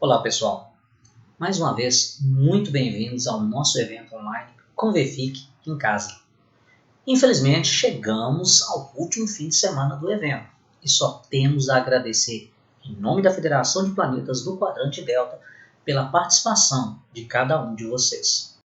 Olá pessoal, mais uma vez muito bem-vindos ao nosso evento online Convifique em Casa. Infelizmente chegamos ao último fim de semana do evento e só temos a agradecer em nome da Federação de Planetas do Quadrante Delta pela participação de cada um de vocês.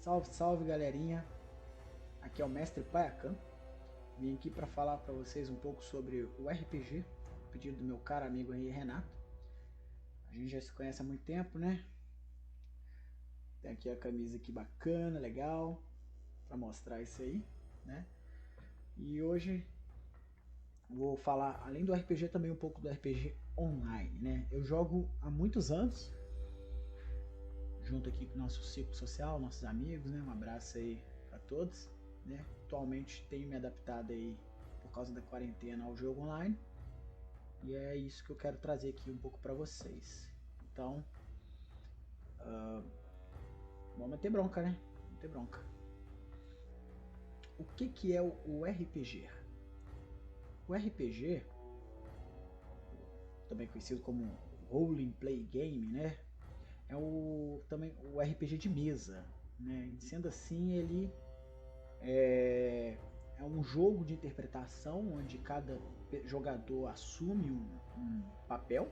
Salve, salve galerinha, aqui é o Mestre Paiacan. Vim aqui para falar para vocês um pouco sobre o RPG, pedido do meu caro amigo aí, Renato. A gente já se conhece há muito tempo, né? Tem aqui a camisa aqui bacana, legal, para mostrar isso aí, né? E hoje vou falar, além do RPG, também um pouco do RPG online, né? Eu jogo há muitos anos, junto aqui com o nosso ciclo social, nossos amigos, né? Um abraço aí para todos, né? Atualmente tenho me adaptado aí por causa da quarentena ao jogo online e é isso que eu quero trazer aqui um pouco para vocês. Então, vamos meter bronca, né? Vamos meter bronca. O que é o RPG? O RPG, também conhecido como Role Play Game, né? É também o RPG de mesa, né? Sendo assim, ele é um jogo de interpretação onde cada jogador assume um papel,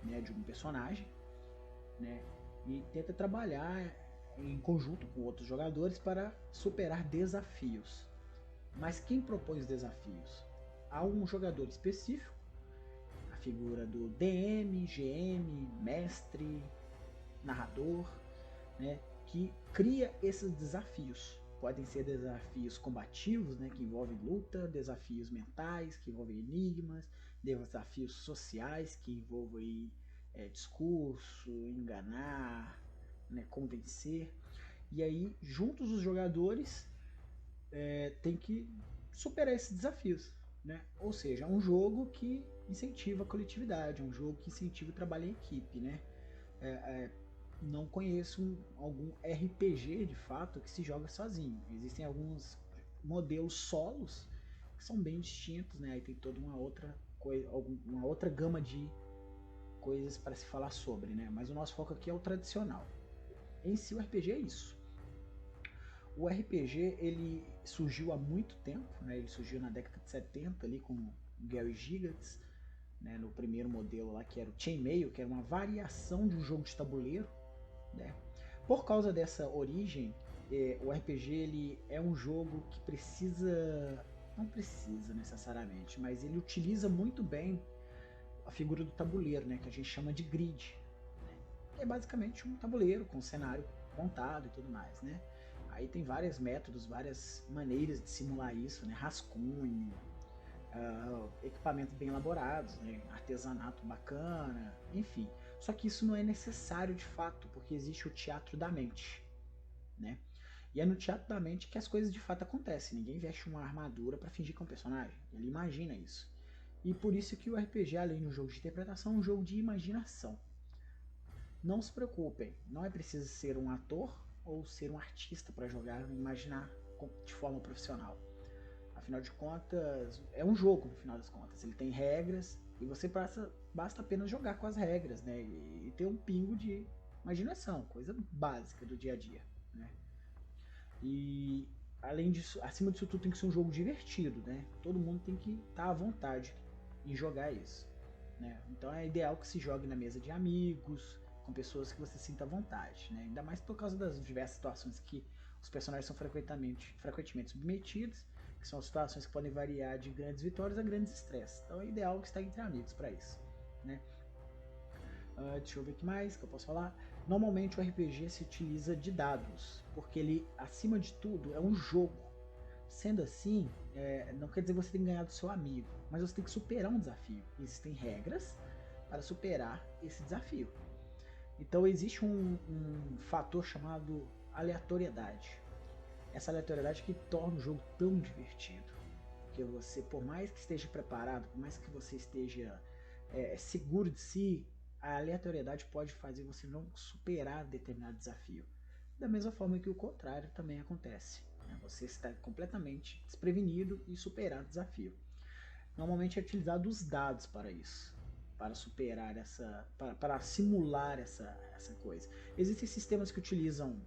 né, de um personagem, né, e tenta trabalhar em conjunto com outros jogadores para superar desafios. Mas quem propõe os desafios? Há um jogador específico, a figura do DM, GM, mestre, narrador, né, que cria esses desafios. Podem ser desafios combativos, né, que envolvem luta, desafios mentais, que envolvem enigmas, desafios sociais, que envolvem discurso, enganar, né, convencer. E aí, juntos os jogadores têm que superar esses desafios. Né? Ou seja, é um jogo que incentiva a coletividade, é um jogo que incentiva o trabalho em equipe. Né? Não conheço algum RPG de fato que se joga sozinho. Existem alguns modelos solos que são bem distintos, né? Aí tem toda uma outra coisa, uma outra gama de coisas para se falar sobre, né? Mas o nosso foco aqui é o tradicional. Em si, o RPG é isso. O RPG ele surgiu há muito tempo, né? Ele surgiu na década de 70 ali com Gary Gygax, né? No primeiro modelo lá que era o Chainmail, que era uma variação de um jogo de tabuleiro, né? Por causa dessa origem, o RPG ele é um jogo que não precisa necessariamente, mas ele utiliza muito bem a figura do tabuleiro, né, que a gente chama de grid, né, que é basicamente um tabuleiro com um cenário montado e tudo mais, né. Aí tem vários métodos, várias maneiras de simular isso, né, rascunho, equipamentos bem elaborados, né, artesanato bacana, enfim. Só que isso não é necessário de fato, porque existe o teatro da mente, né? E é no teatro da mente que as coisas de fato acontecem. Ninguém veste uma armadura para fingir que é um personagem. Ele imagina isso. E por isso que o RPG, além de um jogo de interpretação, é um jogo de imaginação. Não se preocupem, não é preciso ser um ator ou ser um artista para jogar e imaginar de forma profissional. Afinal de contas, é um jogo, no final das contas. Ele tem regras e você basta apenas jogar com as regras, né? E ter um pingo de imaginação, coisa básica do dia a dia, né? E além disso, acima disso tudo tem que ser um jogo divertido, né? Todo mundo tem que estar à vontade em jogar isso, né? Então é ideal que se jogue na mesa de amigos, com pessoas que você sinta à vontade, né? Ainda mais por causa das diversas situações que os personagens são frequentemente submetidos, que são situações que podem variar de grandes vitórias a grandes estresses. Então é ideal que está entre amigos para isso, né? Deixa eu ver o que mais que eu posso falar. Normalmente o RPG se utiliza de dados, porque ele, acima de tudo, é um jogo. Sendo assim, não quer dizer que você tem que ganhar do seu amigo, mas você tem que superar um desafio. Existem regras para superar esse desafio. Então existe um fator chamado aleatoriedade. Essa aleatoriedade que torna o jogo tão divertido. Porque você, por mais que esteja preparado, por mais que você esteja seguro de si, a aleatoriedade pode fazer você não superar determinado desafio. Da mesma forma que o contrário também acontece. Né? Você está completamente desprevenido e superar o desafio. Normalmente é utilizado os dados para isso, para superar para simular essa coisa. Existem sistemas que utilizam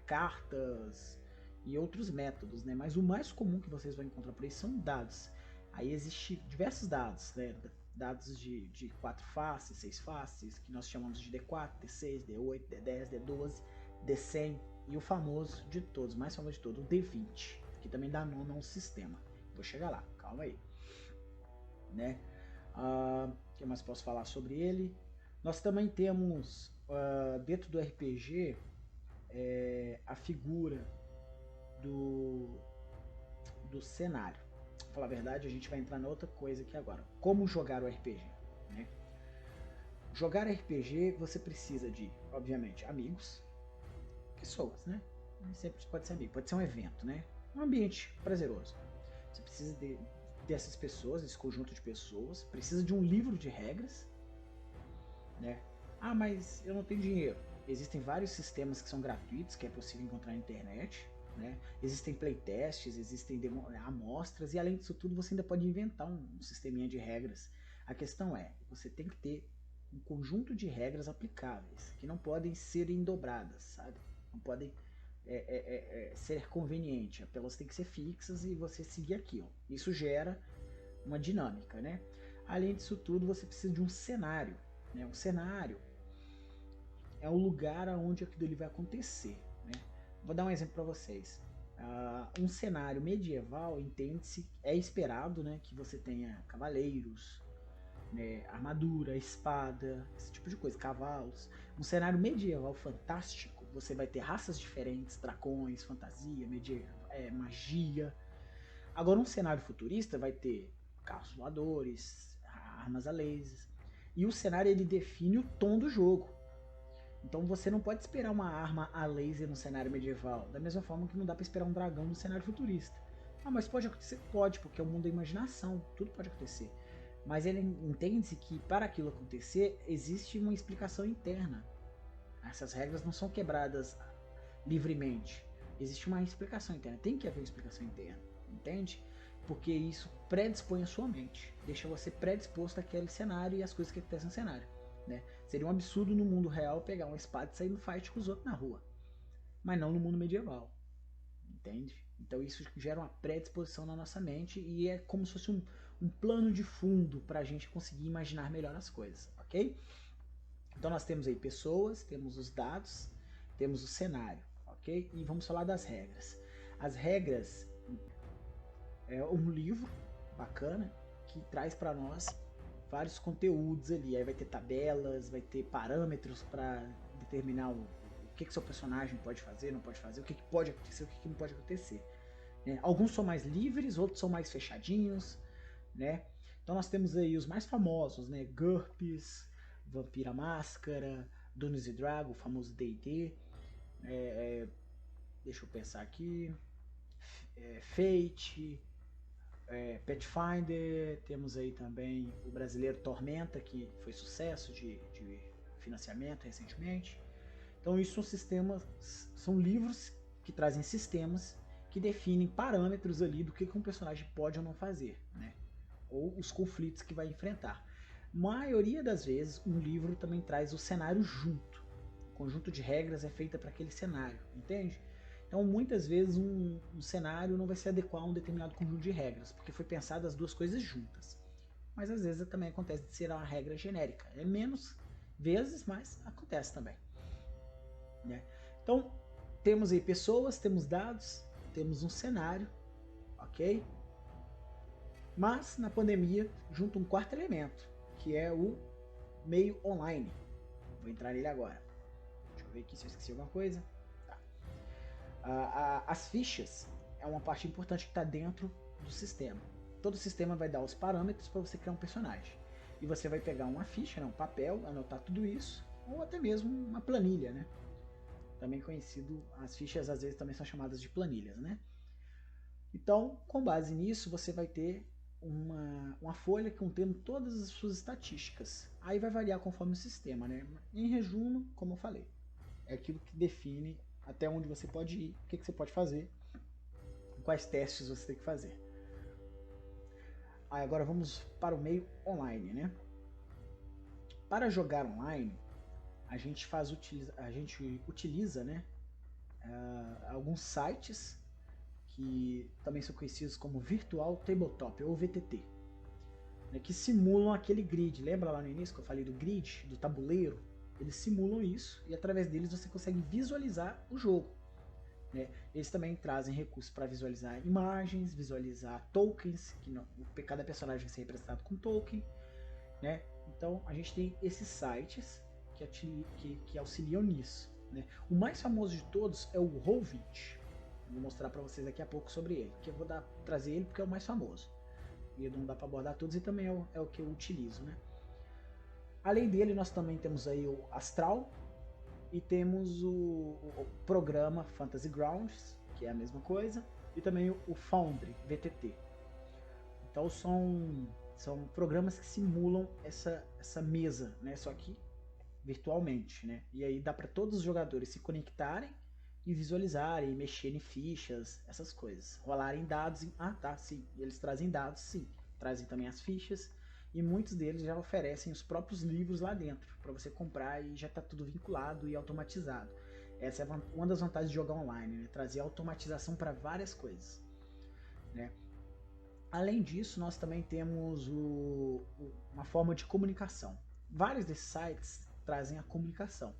cartas e outros métodos, né? Mas o mais comum que vocês vão encontrar por aí são dados. Aí existem diversos dados, né? Dados de 4 faces, 6 faces, que nós chamamos de D4, D6, D8, D10, D12, D100 e o famoso de todos, mais famoso de todos, o D20, que também dá nome a um sistema. Vou chegar lá, calma aí. Né? O que mais posso falar sobre ele? Nós também temos dentro do RPG a figura do cenário. Pra falar a verdade, a gente vai entrar na outra coisa aqui agora. Como jogar o RPG? Né? Jogar RPG você precisa de, obviamente, amigos, pessoas, né? Nem sempre pode ser amigo, pode ser um evento, né? Um ambiente prazeroso. Você precisa dessas pessoas, desse conjunto de pessoas, precisa de um livro de regras, né? Ah, mas eu não tenho dinheiro. Existem vários sistemas que são gratuitos, que é possível encontrar na internet, né? Existem playtests, existem amostras, e além disso tudo você ainda pode inventar um sisteminha de regras. A questão é, você tem que ter um conjunto de regras aplicáveis, que não podem ser dobradas, sabe? Não podem ser conveniente, elas têm que ser fixas e você seguir aquilo. Isso gera uma dinâmica, né? Além disso tudo, você precisa de um cenário, né? Um cenário é o lugar onde aquilo ali vai acontecer, né? Vou dar um exemplo para vocês. Um cenário medieval, entende-se, é esperado, né, que você tenha cavaleiros, né, armadura, espada, esse tipo de coisa, cavalos. Um cenário medieval fantástico, você vai ter raças diferentes, dragões, fantasia, magia. Agora um cenário futurista vai ter carros voadores, armas a laser. E o cenário ele define o tom do jogo. Então você não pode esperar uma arma a laser no cenário medieval, da mesma forma que não dá para esperar um dragão no cenário futurista. Ah, mas pode acontecer? Pode, porque é o mundo da imaginação, tudo pode acontecer. Mas ele entende-se que para aquilo acontecer existe uma explicação interna. Essas regras não são quebradas livremente. Existe uma explicação interna, tem que haver uma explicação interna, entende? Porque isso predispõe a sua mente, deixa você predisposto àquele cenário e às coisas que acontecem no cenário. Né? Seria um absurdo no mundo real pegar uma espada e sair no fight com os outros na rua, mas não no mundo medieval, entende? Então isso gera uma predisposição na nossa mente e é como se fosse um plano de fundo para a gente conseguir imaginar melhor as coisas, ok? Então nós temos aí pessoas, temos os dados, temos o cenário, ok? E vamos falar das regras. As regras é um livro bacana que traz para nós vários conteúdos ali. Aí vai ter tabelas, vai ter parâmetros para determinar o que seu personagem pode fazer, não pode fazer, o que pode acontecer, o que não pode acontecer. Né? Alguns são mais livres, outros são mais fechadinhos, né? Então nós temos aí os mais famosos, né? GURPS, Vampira Máscara, Dungeons & Dragons, o famoso D&D. Deixa eu pensar aqui. Fate, Pathfinder, temos aí também o brasileiro Tormenta, que foi sucesso de financiamento recentemente. Então isso são sistemas, são livros que trazem sistemas que definem parâmetros ali do que um personagem pode ou não fazer, né? Ou os conflitos que vai enfrentar. Maioria das vezes um livro também traz o cenário junto. O conjunto de regras é feita para aquele cenário, entende? Então, muitas vezes, um cenário não vai se adequar a um determinado conjunto de regras, porque foi pensado as duas coisas juntas. Mas às vezes também acontece de ser uma regra genérica. É menos vezes, mas acontece também. Né? Então, temos aí pessoas, temos dados, temos um cenário, ok? Mas, na pandemia, junta um quarto elemento, que é o meio online. Vou entrar nele agora. Deixa eu ver aqui se eu esqueci alguma coisa. As fichas é uma parte importante que está dentro do sistema. Todo sistema vai dar os parâmetros para você criar um personagem. E você vai pegar uma ficha, um papel, anotar tudo isso, ou até mesmo uma planilha, né? Também conhecido, as fichas às vezes também são chamadas de planilhas, né? Então, com base nisso, você vai ter uma folha contendo todas as suas estatísticas. Aí vai variar conforme o sistema, né? Em resumo, como eu falei, é aquilo que define até onde você pode ir, o que você pode fazer, quais testes você tem que fazer. Aí agora vamos para o meio online, né? Para jogar online, a gente utiliza, né, alguns sites que também são conhecidos como Virtual Tabletop ou VTT, né, que simulam aquele grid. Lembra lá no início que eu falei do grid, do tabuleiro? Eles simulam isso e através deles você consegue visualizar o jogo. Né? Eles também trazem recursos para visualizar imagens, visualizar tokens, que cada personagem vai ser representado com token. Né? Então a gente tem esses sites que auxiliam nisso. Né? O mais famoso de todos é o Roll20. Vou mostrar para vocês daqui a pouco sobre ele, que eu vou trazer ele porque é o mais famoso. E não dá para abordar todos e também é o que eu utilizo. Né? Além dele, nós também temos aí o Astral e temos o programa Fantasy Grounds, que é a mesma coisa, e também o Foundry, VTT. Então são programas que simulam essa mesa, né? Só que virtualmente, né? E aí dá para todos os jogadores se conectarem e visualizarem, mexerem em fichas, essas coisas. Rolarem dados. Sim. Eles trazem dados, sim. Trazem também as fichas. E muitos deles já oferecem os próprios livros lá dentro para você comprar e já está tudo vinculado e automatizado. Essa é uma das vantagens de jogar online, né? Trazer automatização para várias coisas, né? Além disso, nós também temos uma forma de comunicação. Vários desses sites trazem a comunicação,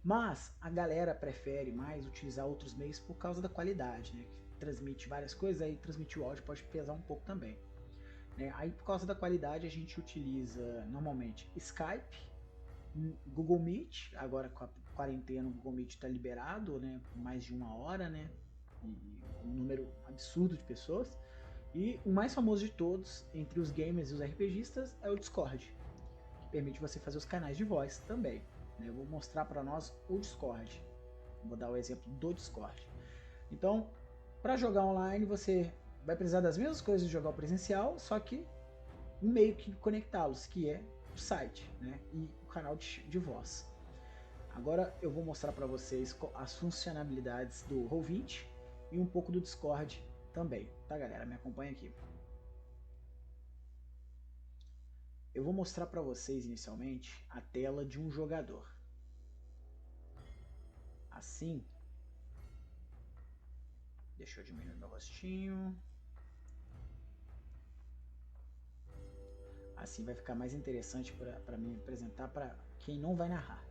mas a galera prefere mais utilizar outros meios por causa da qualidade, né? Que transmite várias coisas, aí transmitir o áudio pode pesar um pouco também. Né? Aí por causa da qualidade a gente utiliza normalmente Skype, Google Meet. Agora com a quarentena o Google Meet está liberado, né? Mais de 1 hora, né? E um número absurdo de pessoas. E o mais famoso de todos, entre os gamers e os RPGistas, é o Discord, que permite você fazer os canais de voz também. Eu vou mostrar para nós o Discord. Vou dar o exemplo do Discord. Então, para jogar online, você vai precisar das mesmas coisas de jogar o presencial, só que um meio que conectá-los, que é o site, né? E o canal de voz. Agora eu vou mostrar para vocês as funcionalidades do Roll20 e um pouco do Discord também, tá galera? Me acompanha aqui. Eu vou mostrar para vocês inicialmente a tela de um jogador. Assim, deixa eu diminuir meu rostinho. Assim vai ficar mais interessante para mim apresentar para quem não vai narrar.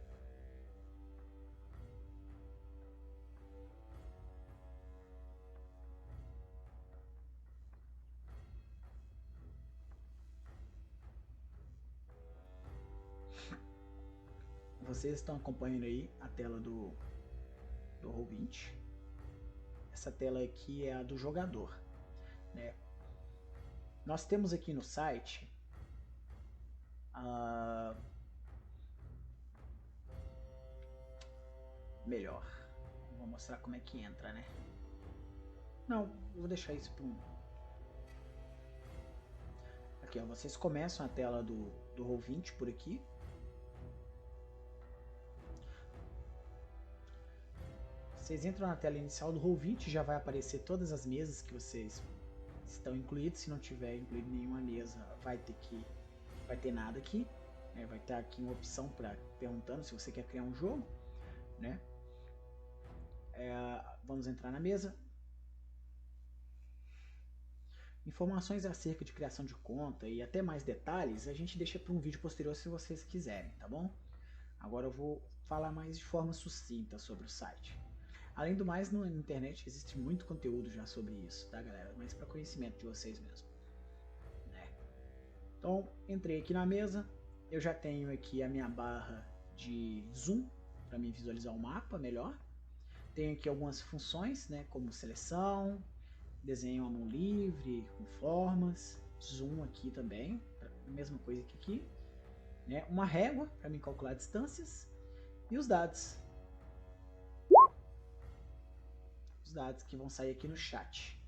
Vocês estão acompanhando aí a tela do Roll20. Essa tela aqui é a do jogador, né? Nós temos aqui no site melhor. Vou mostrar como é que entra, né? Não, eu vou deixar isso para um. Aqui, ó, vocês começam a tela do Roll20 por aqui. Vocês entram na tela inicial do Roll20, já vai aparecer todas as mesas que vocês estão incluídos. Se não tiver incluído nenhuma mesa, vai ter nada aqui. Né? Vai ter aqui uma opção perguntando se você quer criar um jogo, né? Vamos entrar na mesa. Informações acerca de criação de conta e até mais detalhes a gente deixa para um vídeo posterior se vocês quiserem, tá bom? Agora eu vou falar mais de forma sucinta sobre o site. Além do mais, na internet existe muito conteúdo já sobre isso, tá galera? Mas para conhecimento de vocês mesmo. Né? Então, entrei aqui na mesa, eu já tenho aqui a minha barra de zoom para me visualizar o mapa melhor. Tenho aqui algumas funções, né, como seleção, desenho à mão livre, com formas, zoom aqui também, a mesma coisa que aqui. Né? Uma régua para me calcular distâncias e os dados. Os dados que vão sair aqui no chat.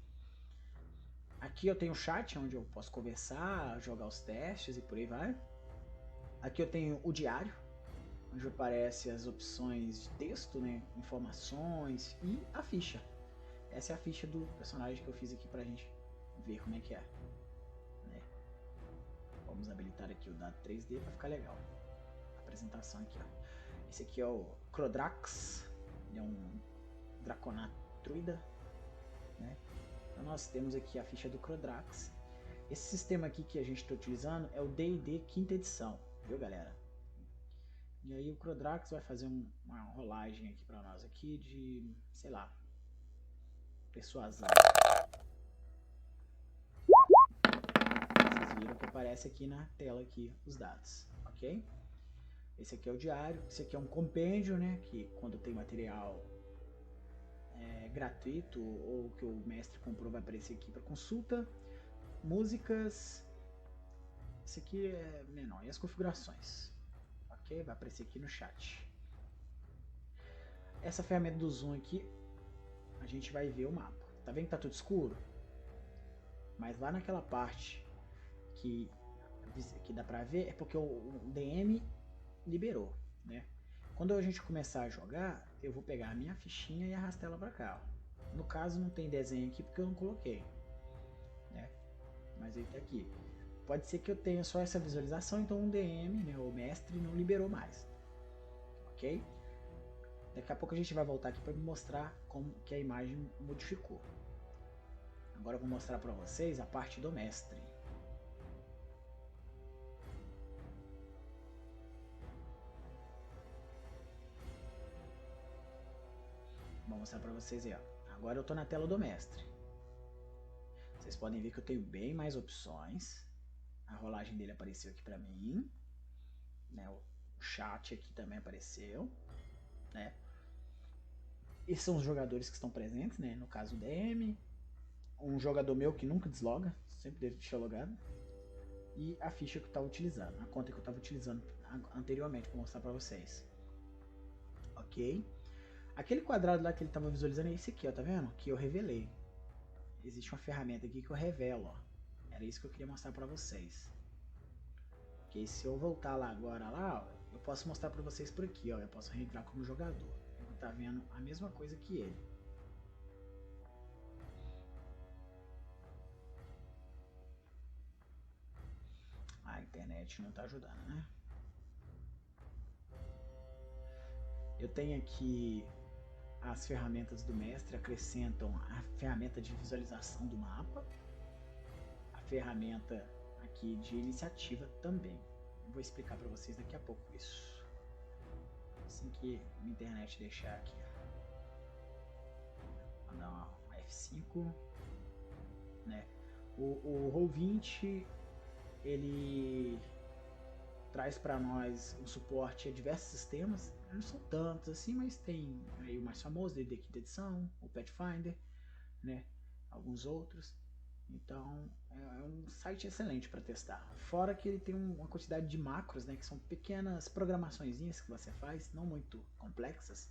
Aqui eu tenho o chat, onde eu posso conversar, jogar os testes e por aí vai. Aqui eu tenho o diário, onde aparecem as opções de texto, né, informações e a ficha. Essa é a ficha do personagem que eu fiz aqui pra gente ver como é que é. Né? Vamos habilitar aqui o dado 3D para ficar legal. A apresentação aqui, ó. Esse aqui é o Crodrax, ele é um Draconato druida, né? Então nós temos aqui a ficha do Crodrax. Esse sistema aqui que a gente está utilizando é o D&D 5ª edição, viu galera? E aí o Crodrax vai fazer uma rolagem aqui para nós aqui de, sei lá, persuasão. Vocês viram que aparece aqui na tela aqui os dados, ok? Esse aqui é o diário, esse aqui é um compêndio, né? Que quando tem material gratuito ou que o mestre comprou vai aparecer aqui para consulta. Músicas, esse aqui é menor, e as configurações, ok? Vai aparecer aqui no chat. Essa ferramenta do zoom aqui, a gente vai ver o mapa. Tá vendo que tá tudo escuro? Mas lá naquela parte que dá pra ver é porque o DM liberou, né? Quando a gente começar a jogar, eu vou pegar a minha fichinha e arrastar ela pra cá. Ó. No caso não tem desenho aqui porque eu não coloquei, né? Mas ele tá aqui. Pode ser que eu tenha só essa visualização, então o DM, né, o mestre, não liberou mais, ok? Daqui a pouco a gente vai voltar aqui para mostrar como que a imagem modificou. Agora eu vou mostrar para vocês a parte do mestre. Vou mostrar para vocês aí, ó. Agora eu estou na tela do mestre. Vocês podem ver que eu tenho bem mais opções. A rolagem dele apareceu aqui para mim, né? O chat aqui também apareceu, né? Esses são os jogadores que estão presentes, né? No caso o DM, um jogador meu que nunca desloga, sempre deixa logado, e a ficha que eu estava utilizando, a conta que eu estava utilizando anteriormente para mostrar para vocês, ok? Aquele quadrado lá que ele estava visualizando é esse aqui, ó, tá vendo? Que eu revelei. Existe uma ferramenta aqui que eu revelo, ó. Era isso que eu queria mostrar para vocês. Ok, se eu voltar lá agora, lá, ó, eu posso mostrar para vocês por aqui, ó. Eu posso reentrar como jogador. Eu vou estar vendo a mesma coisa que ele. A internet não está ajudando, né? Eu tenho aqui as ferramentas do mestre, acrescentam a ferramenta de visualização do mapa, a ferramenta aqui de iniciativa também. Eu vou explicar para vocês daqui a pouco isso. Assim que a internet deixar aqui. Vou dar uma F5, né? O Roll20 ele traz para nós um suporte a diversos sistemas, não são tantos assim, mas tem aí o mais famoso, D&D 5ª edição, o Pathfinder, né? Alguns outros. Então é um site excelente para testar. Fora que ele tem uma quantidade de macros, né? Que são pequenas programaçõezinhas que você faz, não muito complexas,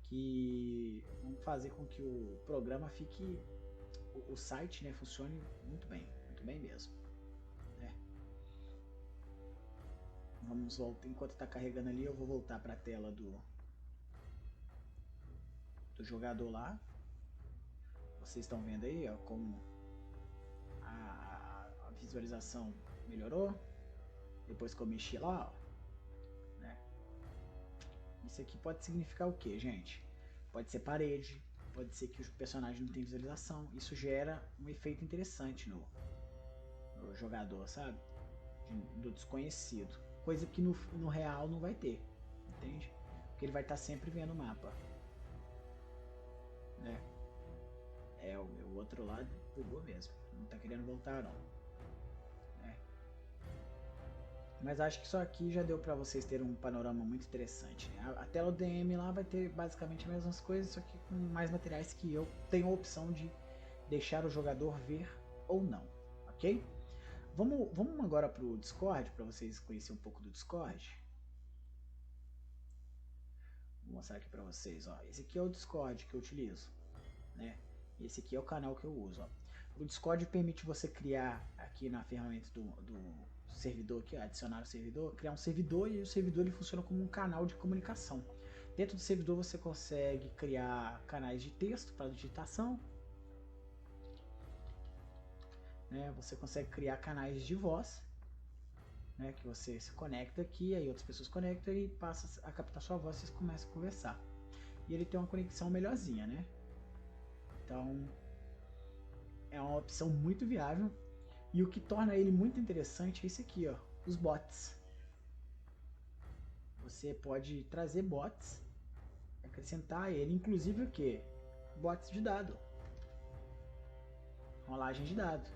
que vão fazer com que o programa fique, o site, né, funcione muito bem mesmo. Vamos voltar, enquanto está carregando ali, eu vou voltar para a tela do jogador lá. Vocês estão vendo aí, ó, como a visualização melhorou depois que eu mexi lá, ó, né? Isso aqui pode significar o que, gente? Pode ser parede, pode ser que o personagem não tem visualização. Isso gera um efeito interessante no jogador, sabe? Do desconhecido. Coisa que no real não vai ter, entende? Porque ele vai estar sempre vendo o mapa, né? É, o meu outro lado bugou mesmo, não tá querendo voltar não, né? Mas acho que só aqui já deu pra vocês terem um panorama muito interessante, né? A tela do DM lá vai ter basicamente as mesmas coisas, só que com mais materiais que eu tenho a opção de deixar o jogador ver ou não, ok? Vamos agora para o Discord, para vocês conhecerem um pouco do Discord. Vou mostrar aqui para vocês, ó. Esse aqui é o Discord que eu utilizo, né? Esse aqui é o canal que eu uso, ó. O Discord permite você criar aqui na ferramenta do servidor, aqui, adicionar o servidor, criar um servidor, e o servidor ele funciona como um canal de comunicação. Dentro do servidor você consegue criar canais de texto para digitação, né? Você consegue criar canais de voz, né? Que você se conecta aqui, aí outras pessoas conectam e passa a captar sua voz e vocês começam a conversar. E ele tem uma conexão melhorzinha, né? Então é uma opção muito viável. E o que torna ele muito interessante é isso aqui, ó, os bots. Você pode trazer bots, acrescentar ele, inclusive o que? Bots de dado, rolagem de dado,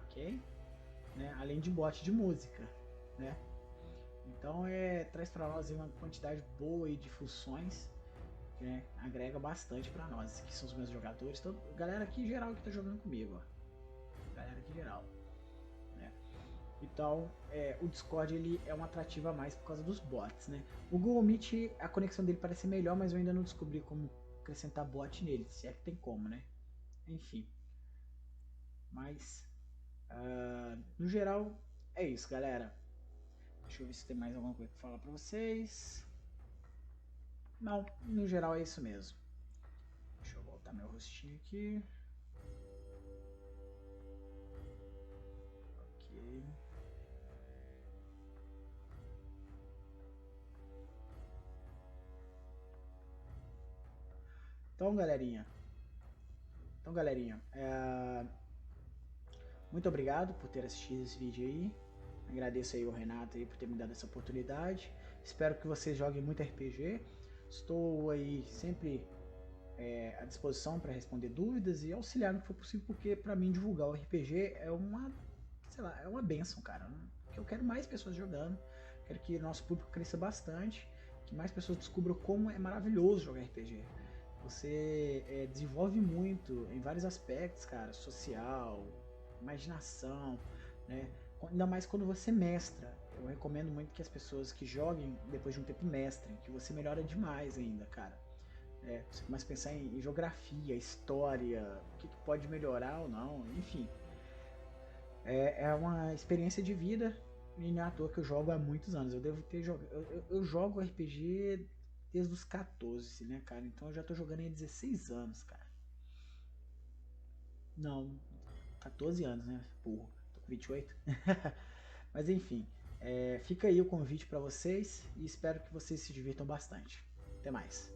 ok? Né? Além de bot de música, né? Então traz para nós uma quantidade boa aí de funções, né? Agrega bastante para nós, que são os meus jogadores, então, galera aqui geral que tá jogando comigo, ó. Galera aqui geral, né? Então o Discord ele é uma atrativa a mais por causa dos bots, né? O Google Meet, a conexão dele parece ser melhor, mas eu ainda não descobri como acrescentar bot nele, se é que tem como, né? Enfim, mas no geral é isso, galera. Deixa eu ver se tem mais alguma coisa para falar para vocês. Não, no geral é isso mesmo. Deixa eu voltar meu rostinho aqui. Ok. Então, galerinha. Muito obrigado por ter assistido esse vídeo aí. Agradeço aí o Renato aí por ter me dado essa oportunidade. Espero que vocês joguem muito RPG. Estou aí sempre à disposição para responder dúvidas e auxiliar no que for possível, porque para mim divulgar o RPG é uma, sei lá, é uma benção, cara. Eu quero mais pessoas jogando, quero que o nosso público cresça bastante, que mais pessoas descubram como é maravilhoso jogar RPG. Você desenvolve muito em vários aspectos, cara, social, imaginação, né? Ainda mais quando você mestra. Eu recomendo muito que as pessoas que joguem depois de um tempo mestrem, que você melhora demais ainda, cara. Você começa a pensar em geografia, história, o que pode melhorar ou não, enfim. É uma experiência de vida e não é à toa que eu jogo há muitos anos. Eu devo ter jogado. Eu jogo RPG desde os 14, né, cara? Então eu já tô jogando há 16 anos, cara. Não, 14 anos, né? Porra, tô com 28. Mas enfim, fica aí o convite para vocês e espero que vocês se divirtam bastante. Até mais.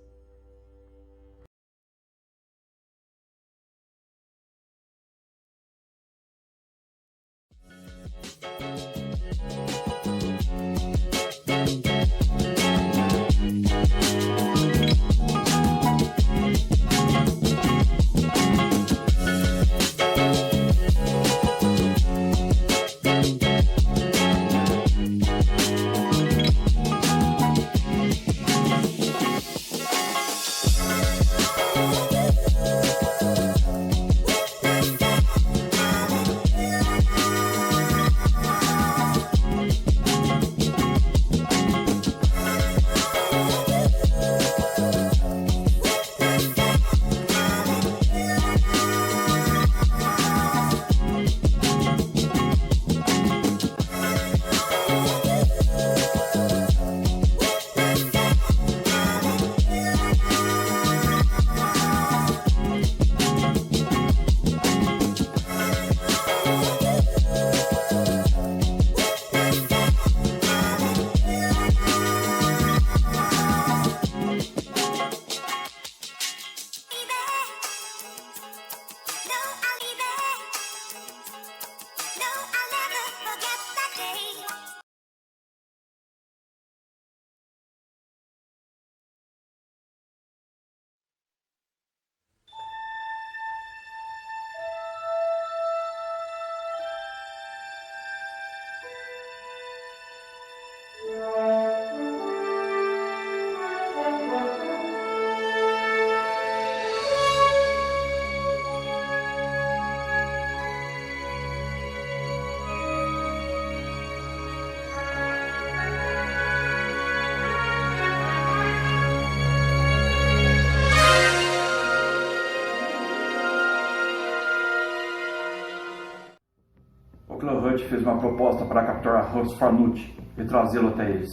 clã Hut fez uma proposta para capturar Hus Farnut e trazê-lo até eles.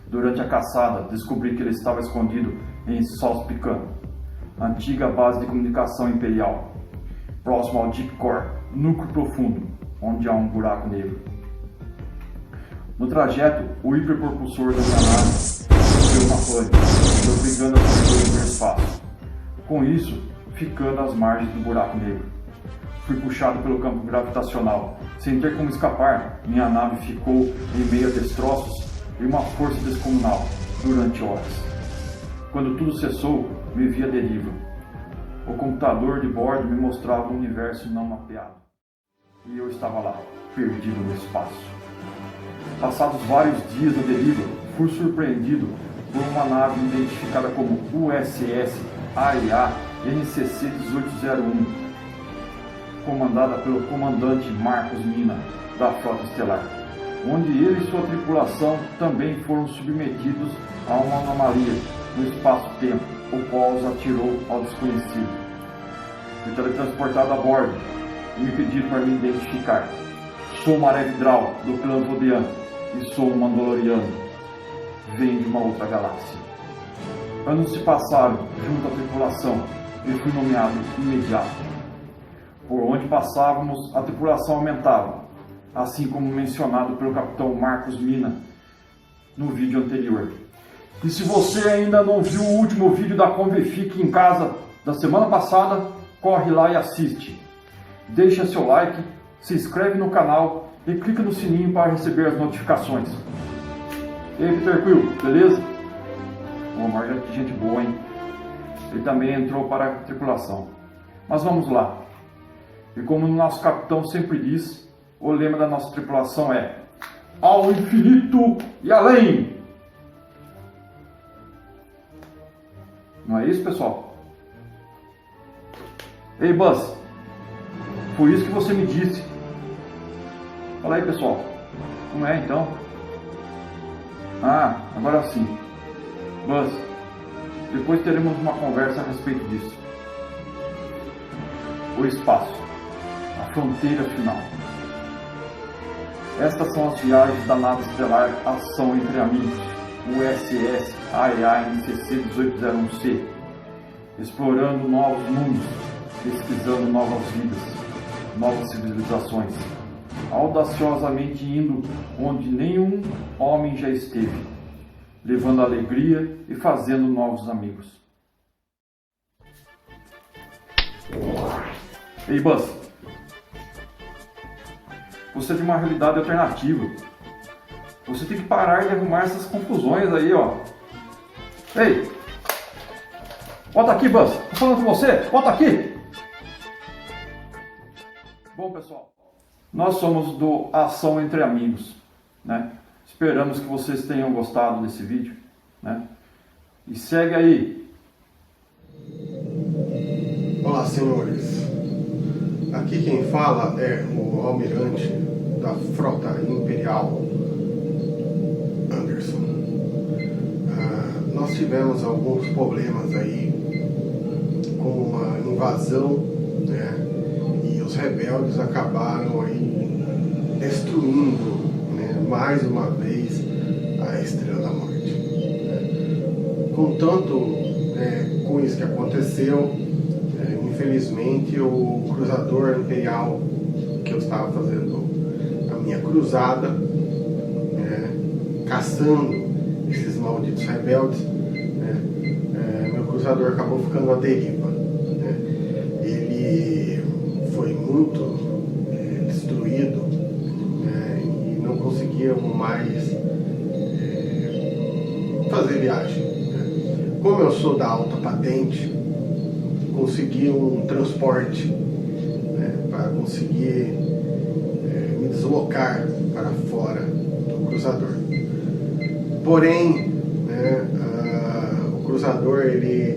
Durante a caçada, descobri que ele estava escondido em South Pecan, antiga base de comunicação imperial, próximo ao Deep Core, núcleo profundo, onde há um buraco negro. No trajeto, o hiperpropulsor da minha nave sofreu uma pane, me obrigando a sair do espaço. Com isso, ficando às margens do buraco negro. Fui puxado pelo campo gravitacional. Sem ter como escapar, minha nave ficou em meio a destroços e uma força descomunal durante horas. Quando tudo cessou, me vi à deriva. O computador de bordo me mostrava um universo não mapeado. E eu estava lá, perdido no espaço. Passados vários dias à deriva, fui surpreendido por uma nave identificada como USS AEA NCC 1801, comandada pelo comandante Marcos Mina, da Frota Estelar, onde ele e sua tripulação também foram submetidos a uma anomalia no espaço-tempo, o qual os atirou ao desconhecido. Fui teletransportado a bordo e me pediram para me identificar. Sou Marek Dral, do clã Vodean, e sou um Mandaloriano. Venho de uma outra galáxia. Anos se passaram junto à tripulação e fui nomeado imediato. Por onde passávamos, a tripulação aumentava, assim como mencionado pelo capitão Marcos Mina no vídeo anterior. E se você ainda não viu o último vídeo da Convefique em casa da semana passada, corre lá e assiste. Deixa seu like, se inscreve no canal e clica no sininho para receber as notificações. E aí, Peter Quill, beleza? O Omar é gente boa, hein? Ele também entrou para a tripulação. Mas vamos lá. E como o nosso capitão sempre diz, o lema da nossa tripulação é: ao infinito e além! Não é isso, pessoal? Ei, Buzz, foi isso que você me disse. Fala aí, pessoal. Como é, então? Ah, agora sim. Buzz, depois teremos uma conversa a respeito disso. O espaço, a fronteira final. Estas são as viagens da nave estelar Ação Entre Amigos, USS AEA NCC 1801C, explorando novos mundos, pesquisando novas vidas, novas civilizações, audaciosamente indo onde nenhum homem já esteve, levando alegria e fazendo novos amigos. Ei, Buzz, você tem uma realidade alternativa. Você tem que parar de arrumar essas confusões aí, ó. Ei, volta aqui, Buzz. Tô falando com você. Volta aqui. Bom, pessoal, nós somos do Ação Entre Amigos, né? Esperamos que vocês tenham gostado desse vídeo, né? E segue aí. Olá, senhores. Aqui quem fala é o almirante da Frota Imperial, Anderson. Nós tivemos alguns problemas aí com uma invasão, né? E os rebeldes acabaram aí destruindo, né, mais uma vez a Estrela da Morte, né? Contanto, com isso que aconteceu, infelizmente o cruzador imperial que eu estava fazendo a minha cruzada, caçando esses malditos rebeldes, meu cruzador acabou ficando à deriva, né? Ele foi muito destruído, e não conseguíamos mais fazer viagem, né? Como eu sou da alta patente, consegui um transporte, né, para conseguir me deslocar para fora do cruzador. Porém, né, o cruzador, ele,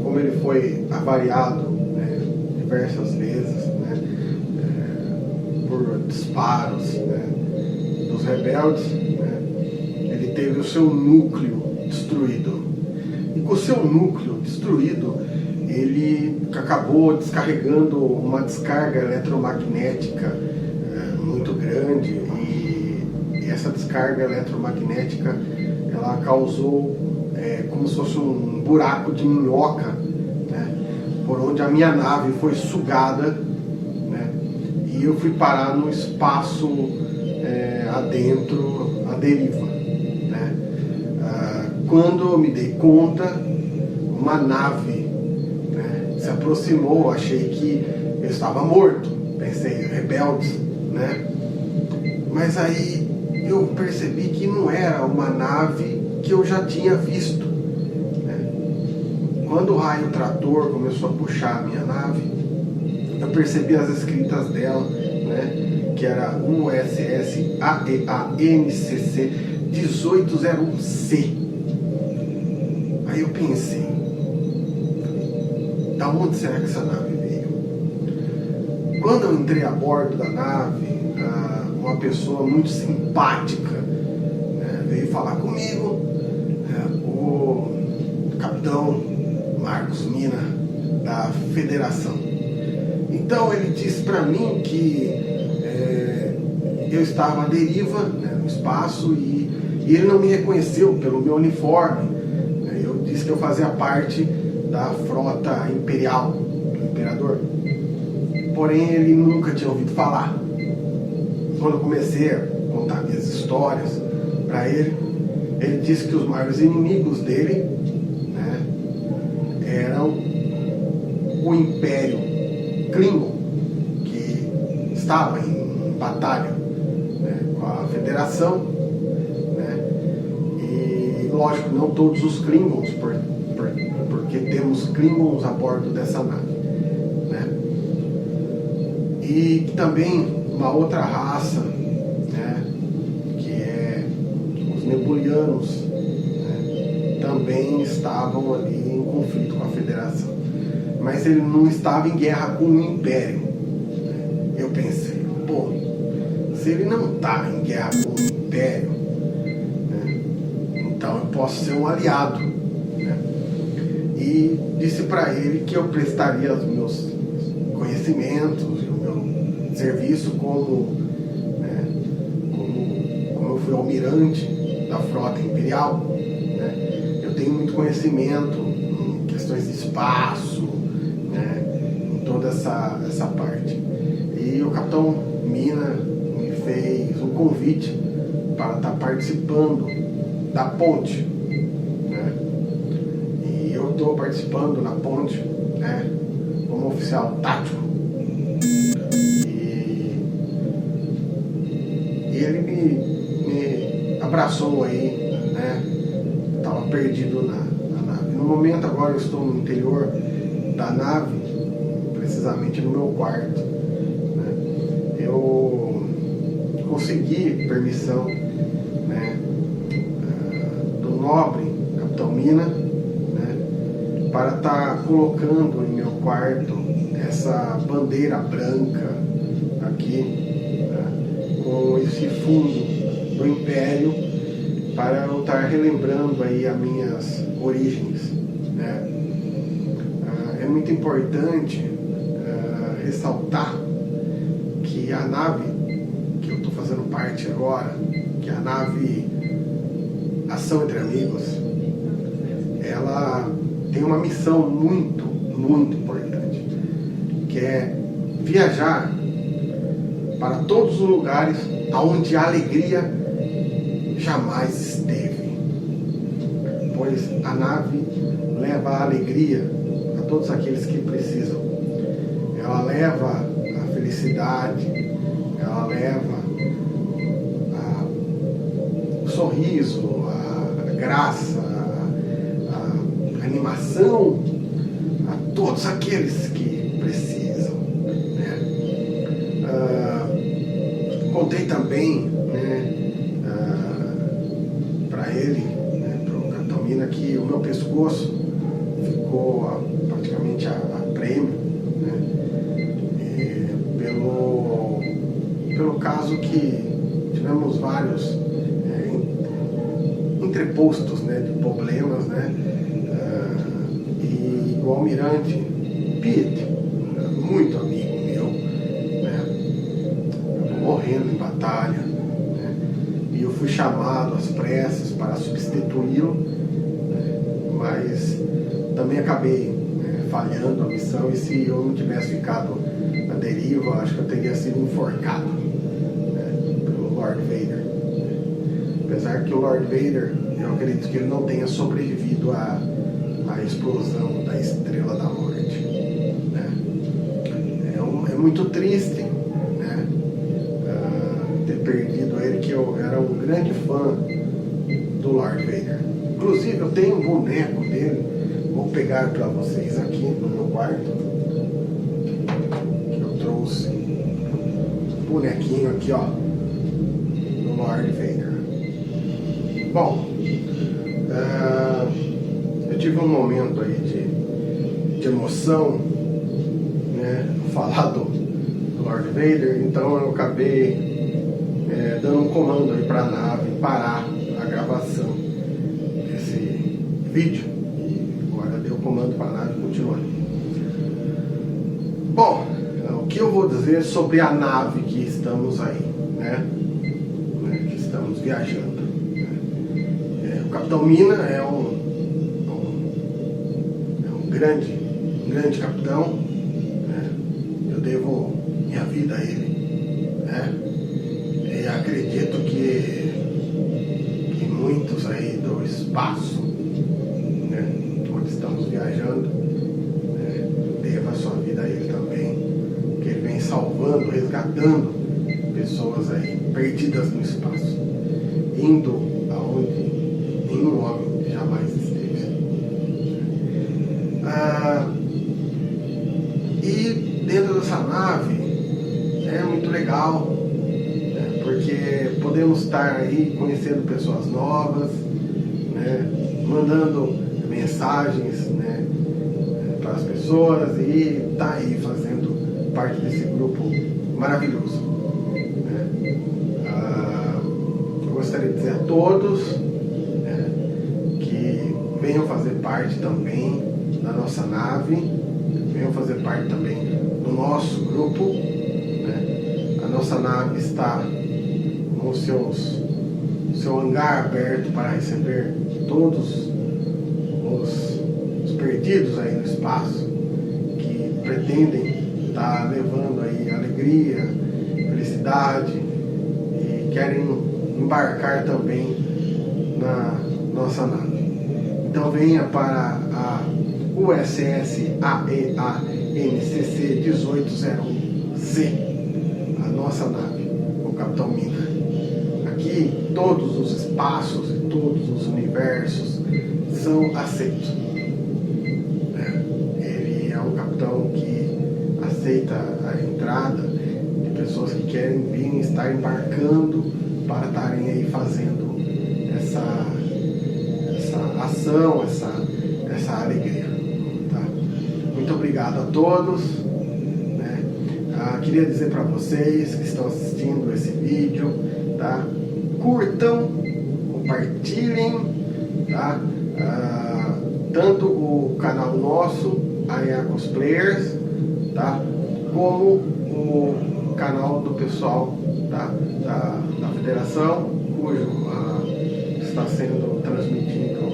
como ele foi avariado, né, diversas vezes, né, por disparos, né, dos rebeldes, né, ele teve o seu núcleo destruído. E com o seu núcleo destruído, ele acabou descarregando uma descarga eletromagnética muito grande e essa descarga eletromagnética ela causou como se fosse um buraco de minhoca, né, por onde a minha nave foi sugada, né, e eu fui parar no espaço adentro, à deriva, né. Quando eu me dei conta, uma nave, né, se aproximou, eu achei que eu estava morto, pensei, rebeldes, né, mas aí eu percebi que não era uma nave que eu já tinha visto, né. Quando o raio trator começou a puxar a minha nave, eu percebi as escritas dela, né, que era USS AEA-NCC 1801C. Aí eu pensei, da onde será que essa nave veio? Quando eu entrei a bordo da nave, uma pessoa muito simpática, né, veio falar comigo, o capitão Marcos Mina, da Federação. Então ele disse para mim que eu estava à deriva, né, no espaço e ele não me reconheceu pelo meu uniforme. Eu disse que eu fazia parte da frota imperial do imperador. Porém, ele nunca tinha ouvido falar. Quando eu comecei a contar minhas histórias para ele, ele disse que os maiores inimigos dele, né, eram o Império Klingon, que estava em batalha, né, com a Federação, né, e lógico, não todos os Klingons, porque temos Klingons a bordo dessa nave, né, e também uma outra raça, né, que é os Nebulianos, né, também estavam ali em conflito com a Federação, mas ele não estava em guerra com o Império. Eu pensei, pô, se ele não está em guerra com o Império, né, então eu posso ser um aliado, né? E disse para ele que eu prestaria os meus conhecimentos e o meu serviço como eu fui almirante da frota imperial, né? Eu tenho muito conhecimento em questões de espaço, né, em toda essa parte. E o capitão Mina me fez um convite para estar participando da ponte, né? E eu estou participando da ponte, né, como oficial tático. E ele me abraçou aí, né? Estava perdido na nave. No momento agora eu estou no interior da nave, precisamente no meu quarto, né? Eu consegui permissão, né, do nobre capitão Mina, né, para estar colocando em meu quarto essa bandeira branca aqui, né, com esse fundo do Império, para eu estar relembrando aí as minhas origens, né. É muito importante ressaltar que a nave que eu estou fazendo parte agora, que é a nave Ação Entre Amigos, ela tem uma missão muito, muito importante, que é viajar para todos os lugares onde a alegria jamais esteve, pois a nave leva a alegria a todos aqueles que precisam. Ela leva a felicidade, ela leva o sorriso, a graça, a animação a todos aqueles que precisam, né? Contei também, né, para ele, né, para o capitão Mina, que o meu pescoço ficou praticamente a prêmio, né, pelo caso que tivemos vários entrepostos, né, de problemas, né, e o almirante Piet, muito amigo meu, né, morreu morrendo em batalha, né? E eu fui chamado às pressas para substituí-lo, né? Mas também acabei, né, falhando a missão, e se eu não tivesse ficado na deriva, acho que eu teria sido enforcado, né, pelo Lord Vader. Apesar que o Lord Vader, eu acredito que ele não tenha sobrevivido à explosão da Estrela da Morte, né? É muito triste, né, ter perdido ele, que eu era um grande fã do Lord Vader. Inclusive eu tenho um boneco dele, vou pegar para vocês aqui no meu quarto, que eu trouxe um bonequinho aqui, ó, do Lord Vader. Bom, eu tive um momento aí de emoção, né, falar do Lord Vader, então eu acabei dando um comando aí para a nave parar a gravação desse vídeo. Agora deu o comando para a nave continuar. Bom, o que eu vou dizer sobre a nave que estamos aí, né, que estamos viajando. O Capitão Mina é um grande capitão, né? Eu devo minha vida a ele, né? E acredito que muitos aí do espaço, né, onde estamos viajando, né, devo a sua vida a ele também, que ele vem salvando, resgatando pessoas aí perdidas no espaço, indo aonde nenhum homem jamais esteve. E dentro dessa nave é muito legal, né, porque podemos estar aí conhecendo pessoas novas, né, mandando mensagens, né, para as pessoas, e tá aí fazendo parte desse grupo maravilhoso, né. Eu gostaria de dizer a todos, né, que venham fazer parte também da nossa nave, venham fazer parte também do nosso grupo, né. A nossa nave está com o seu hangar aberto para receber todos os perdidos aí no espaço, que pretendem estar levando aí alegria, felicidade, e querem embarcar também na nossa nave. Então venha para a USS AEA-NCC 1801C, a nossa nave, o Capitão Mina. Aqui todos os espaços e todos os universos são aceitos. Ele é um capitão que aceita a entrada de pessoas que querem vir estar embarcando para estarem aí fazendo essa ação, essa alegria. Tá? Muito obrigado a todos, né? Queria dizer para vocês que estão assistindo esse vídeo, tá? Curtam, compartilhem, tá? Tanto o canal nosso, AEA Cosplayers, tá? Como o canal do pessoal, tá? da federação, cujo está sendo transmitido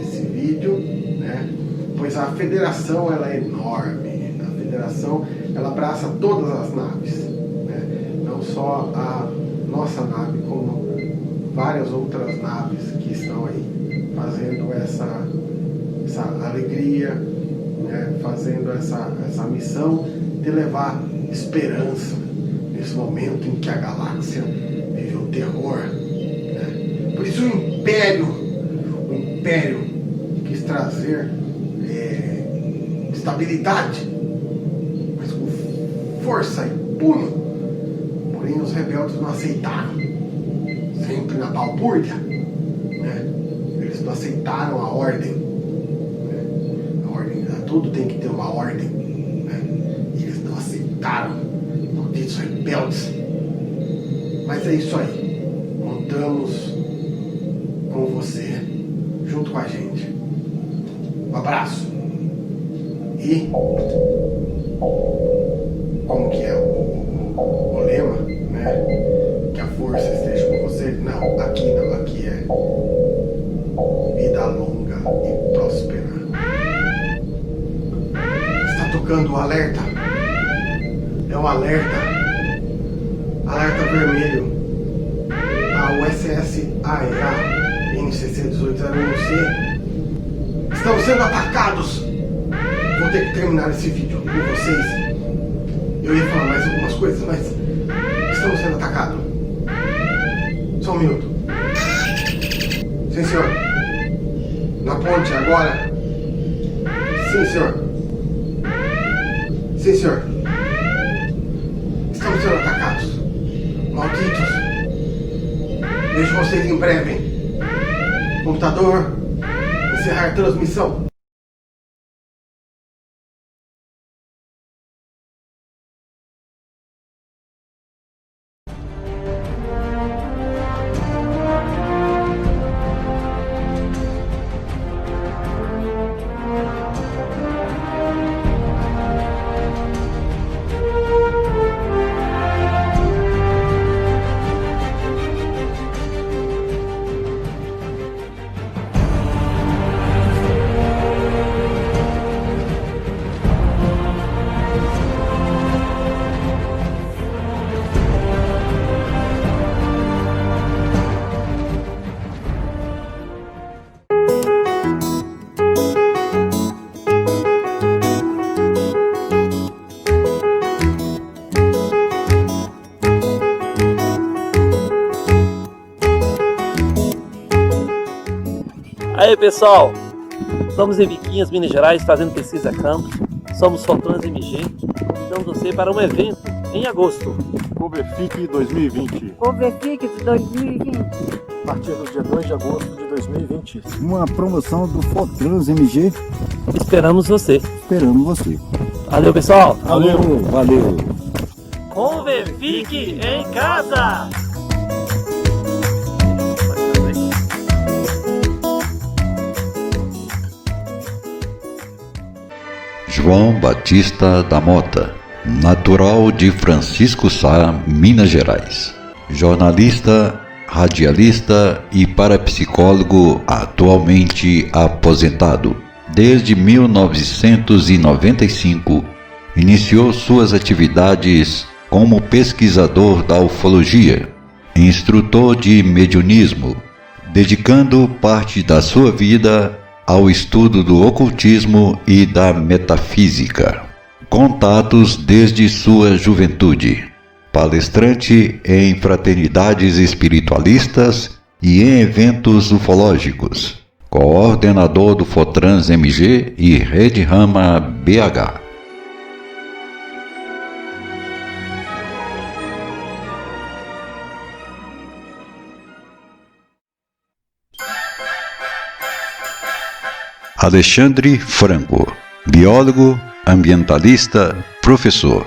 esse vídeo, né? Pois a federação ela é enorme, a federação ela abraça todas as naves, né? Não só a nossa nave, como várias outras naves que estão aí fazendo essa alegria, né? Fazendo essa missão de levar esperança nesse momento em que a galáxia vive o terror, né? Por isso o Império quis trazer estabilidade, mas com força e punho. Porém os rebeldes não aceitaram, sempre na balbúrdia, né? Eles não aceitaram a ordem, né? A ordem, tudo tem que ter uma ordem, né? E eles não aceitaram, malditos rebeldes. Mas é isso aí, contamos com você, junto com a gente. Um abraço. E como que é o lema, né? Não, aqui não, aqui é vida longa e próspera. Está tocando o alerta. É o alerta. Alerta vermelho. A USS AEA NCC 1801C. Estamos sendo atacados. Vou ter que terminar esse vídeo com vocês. Eu ia falar mais algumas coisas, mas estamos sendo atacados. Só um minuto. Sim, senhor. Na ponte agora. Sim, senhor. Sim, senhor. Estamos sendo atacados. Malditos. Vejo vocês em breve. Computador. Encerrar transmissão. Aí pessoal, estamos em Viquinhas, Minas Gerais, fazendo pesquisa a campo. Somos Fotrans MG e damos você para um evento em agosto. CoverFIC 2020. CoverFIC de 2020. A partir do dia 2 de agosto de 2020. Uma promoção do Fotrans MG. Esperamos você. Esperamos você. Valeu pessoal. Valeu. CoverFIC em casa. João Batista da Mota, natural de Francisco Sá, Minas Gerais. Jornalista, radialista e parapsicólogo atualmente aposentado. Desde 1995, iniciou suas atividades como pesquisador da ufologia, instrutor de mediunismo, dedicando parte da sua vida ao estudo do ocultismo e da metafísica. Contatos desde sua juventude. Palestrante em fraternidades espiritualistas e em eventos ufológicos. Coordenador do Fotrans MG e Rede Rama BH. Alexandre Franco, biólogo, ambientalista, professor,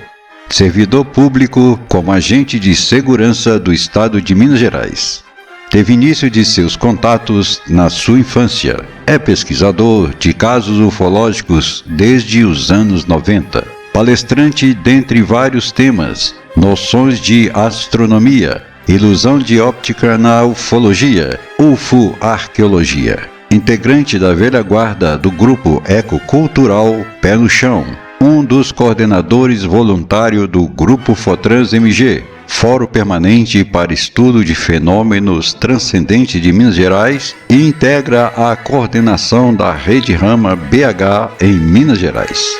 servidor público como agente de segurança do Estado de Minas Gerais. Teve início de seus contatos na sua infância. É pesquisador de casos ufológicos desde os anos 90. Palestrante dentre vários temas, noções de astronomia, ilusão de óptica na ufologia, UFO-arqueologia. Integrante da velha guarda do grupo ecocultural Pé no Chão, um dos coordenadores voluntário do Grupo Fotrans MG, Fórum Permanente para Estudo de Fenômenos Transcendentes de Minas Gerais, e integra a coordenação da Rede Rama BH em Minas Gerais.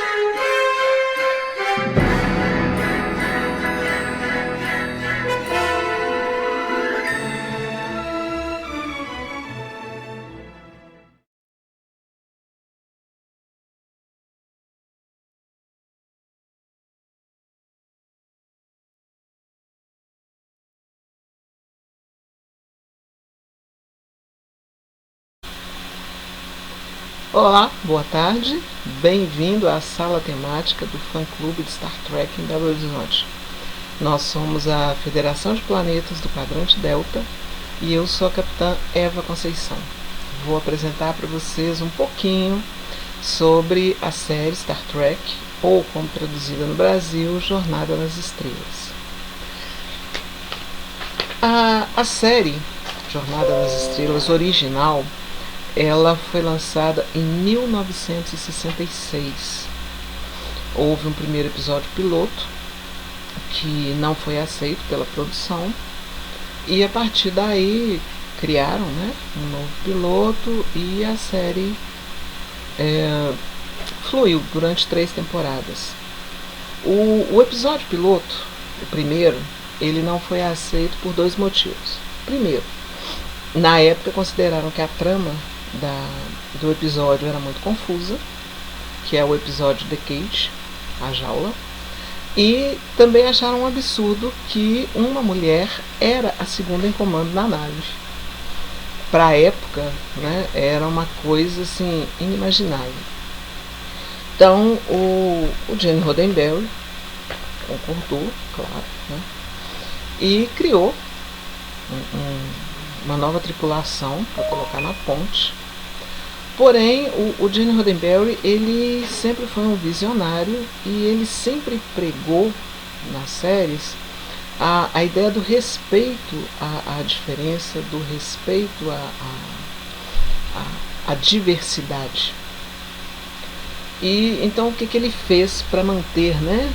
Olá, boa tarde, bem-vindo à sala temática do fã-clube de Star Trek em Belo Horizonte. Nós somos a Federação de Planetas do Quadrante Delta e eu sou a capitã Eva Conceição. Vou apresentar para vocês um pouquinho sobre a série Star Trek, ou como traduzida no Brasil, Jornada nas Estrelas. A série Jornada nas Estrelas original, ela foi lançada em 1966. Houve um primeiro episódio piloto que não foi aceito pela produção, e a partir daí criaram, né, um novo piloto, e a série fluiu durante 3 temporadas. O episódio piloto, o primeiro, ele não foi aceito por 2 motivos. Primeiro, na época consideraram que a trama do episódio era muito confusa, que é o episódio The Cage, a jaula, e também acharam um absurdo que uma mulher era a segunda em comando na nave. Para a época, né, era uma coisa assim inimaginável. Então o Gene Roddenberry concordou, claro, né, e criou uma nova tripulação para colocar na ponte. Porém, o Gene Roddenberry, ele sempre foi um visionário, e ele sempre pregou nas séries a ideia do respeito à diferença, do respeito à diversidade. E então o que ele fez para manter, né,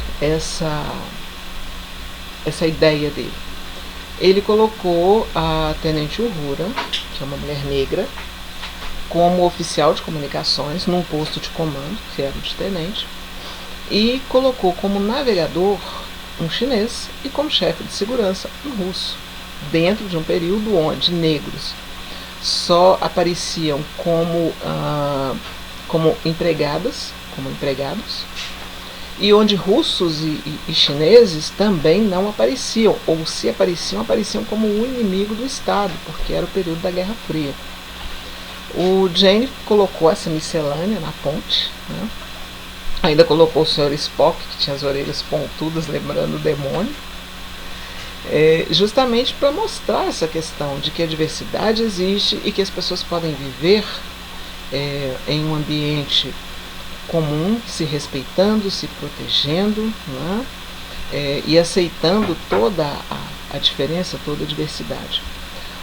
essa ideia dele? Ele colocou a Tenente Uhura, que é uma mulher negra, como oficial de comunicações num posto de comando, que era o de tenente, e colocou como navegador um chinês e como chefe de segurança um russo, dentro de um período onde negros só apareciam como empregados, e onde russos e chineses também não apareciam, ou se apareciam como o inimigo do Estado, porque era o período da Guerra Fria. O Gene colocou essa miscelânea na ponte, né? Ainda colocou o Sr. Spock, que tinha as orelhas pontudas, lembrando o demônio, justamente para mostrar essa questão de que a diversidade existe e que as pessoas podem viver em um ambiente comum, se respeitando, se protegendo, né? E aceitando toda a diferença, toda a diversidade.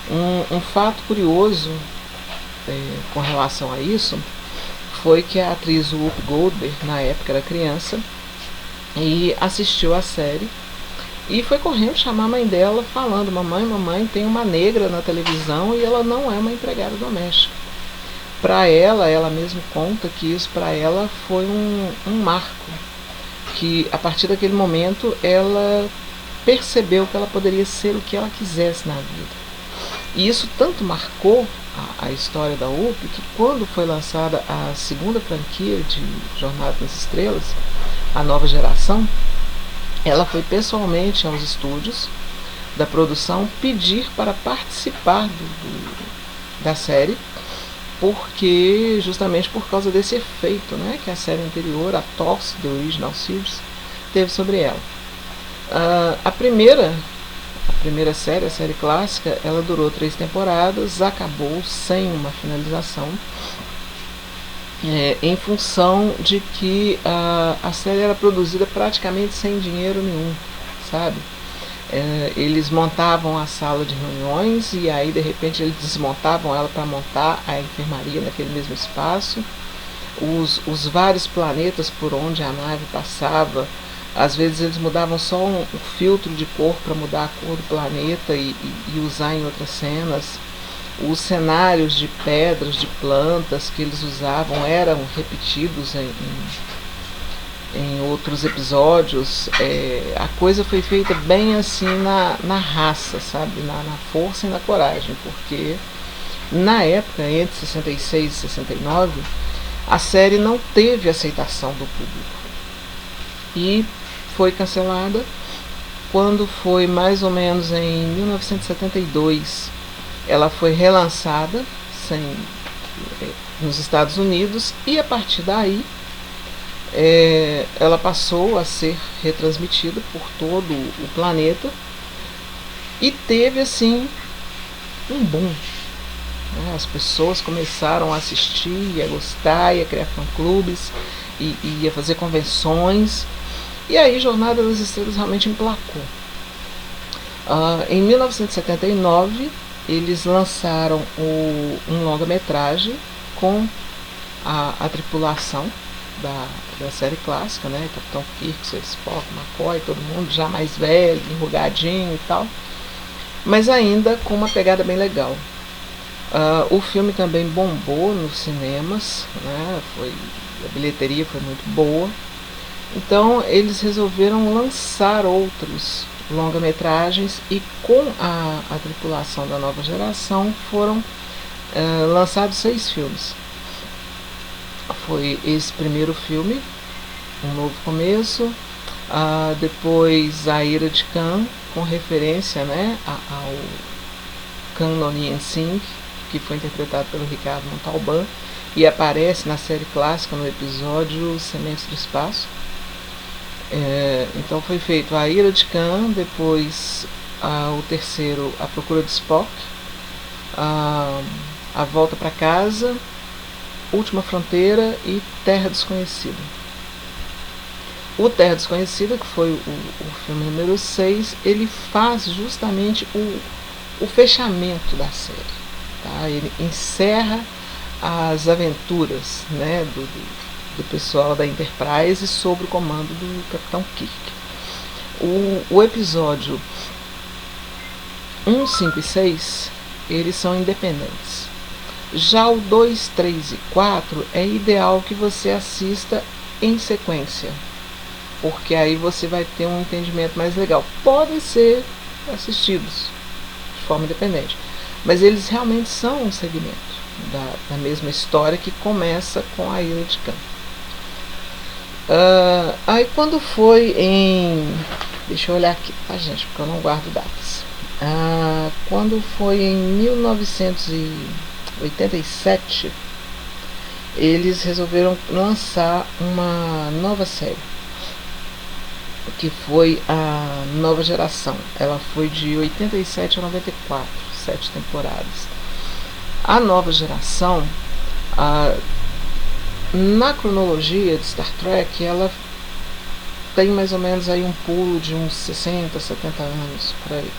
Um fato curioso com relação a isso foi que a atriz Whoopi Goldberg, na época, era criança e assistiu a série e foi correndo chamar a mãe dela, falando: mamãe, tem uma negra na televisão e ela não é uma empregada doméstica. Para ela mesma conta que isso para ela foi um marco, que a partir daquele momento ela percebeu que ela poderia ser o que ela quisesse na vida. E isso tanto marcou a história da Whoopi, que quando foi lançada a segunda franquia de Jornada nas Estrelas, a nova geração, ela foi pessoalmente aos estúdios da produção pedir para participar da série, porque justamente por causa desse efeito, né, que a série anterior, a TOS, The Original Series, teve sobre ela. A primeira série, a série clássica, ela durou 3 temporadas, acabou sem uma finalização, em função de que a série era produzida praticamente sem dinheiro nenhum, sabe? Eles montavam a sala de reuniões e aí de repente eles desmontavam ela para montar a enfermaria naquele mesmo espaço. Os vários planetas por onde a nave passava, às vezes eles mudavam só um filtro de cor para mudar a cor do planeta e usar em outras cenas. Os cenários de pedras, de plantas que eles usavam eram repetidos em outros episódios. A coisa foi feita bem assim na raça, sabe? Na força e na coragem, porque na época, entre 66 e 69, a série não teve aceitação do público e foi cancelada. Quando foi mais ou menos em 1972, ela foi relançada nos Estados Unidos, e a partir daí ela passou a ser retransmitida por todo o planeta e teve assim um boom, né? As pessoas começaram a assistir, a gostar, a criar fã-clubes e a fazer convenções, e aí Jornada das Estrelas realmente emplacou. Em 1979 eles lançaram um longa-metragem com a tripulação da série clássica, né? Capitão Kirk, Sr. Spock, McCoy, todo mundo já mais velho, enrugadinho e tal, mas ainda com uma pegada bem legal. O filme também bombou nos cinemas, né? A bilheteria foi muito boa, então eles resolveram lançar outros longa-metragens e com a tripulação da nova geração foram lançados 6 filmes. Foi esse primeiro filme, Um Novo Começo, depois A Ira de Khan, com referência, né, ao Khan Noonien Singh, que foi interpretado pelo Ricardo Montalban e aparece na série clássica no episódio Sementes do Espaço. Então foi feito A Ira de Khan, depois o terceiro, A Procura de Spock, A Volta para Casa, Última Fronteira e Terra Desconhecida. O Terra Desconhecida, que foi o filme número 6, ele faz justamente o fechamento da série, tá? Ele encerra as aventuras, né, do pessoal da Enterprise sob o comando do Capitão Kirk. O episódio 1, 5 e 6, eles são independentes. Já o 2, 3 e 4 é ideal que você assista em sequência, porque aí você vai ter um entendimento mais legal. Podem ser assistidos de forma independente, mas eles realmente são um segmento da mesma história que começa com A Ira de Khan. Aí quando foi em... Deixa eu olhar aqui, tá, gente, porque eu não guardo datas. Quando foi em 1987, eles resolveram lançar uma nova série, que foi a Nova Geração. Ela foi de 87 a 94, 7 temporadas. A Nova Geração, na cronologia de Star Trek, ela tem mais ou menos aí um pulo de uns 60, 70 anos por aí.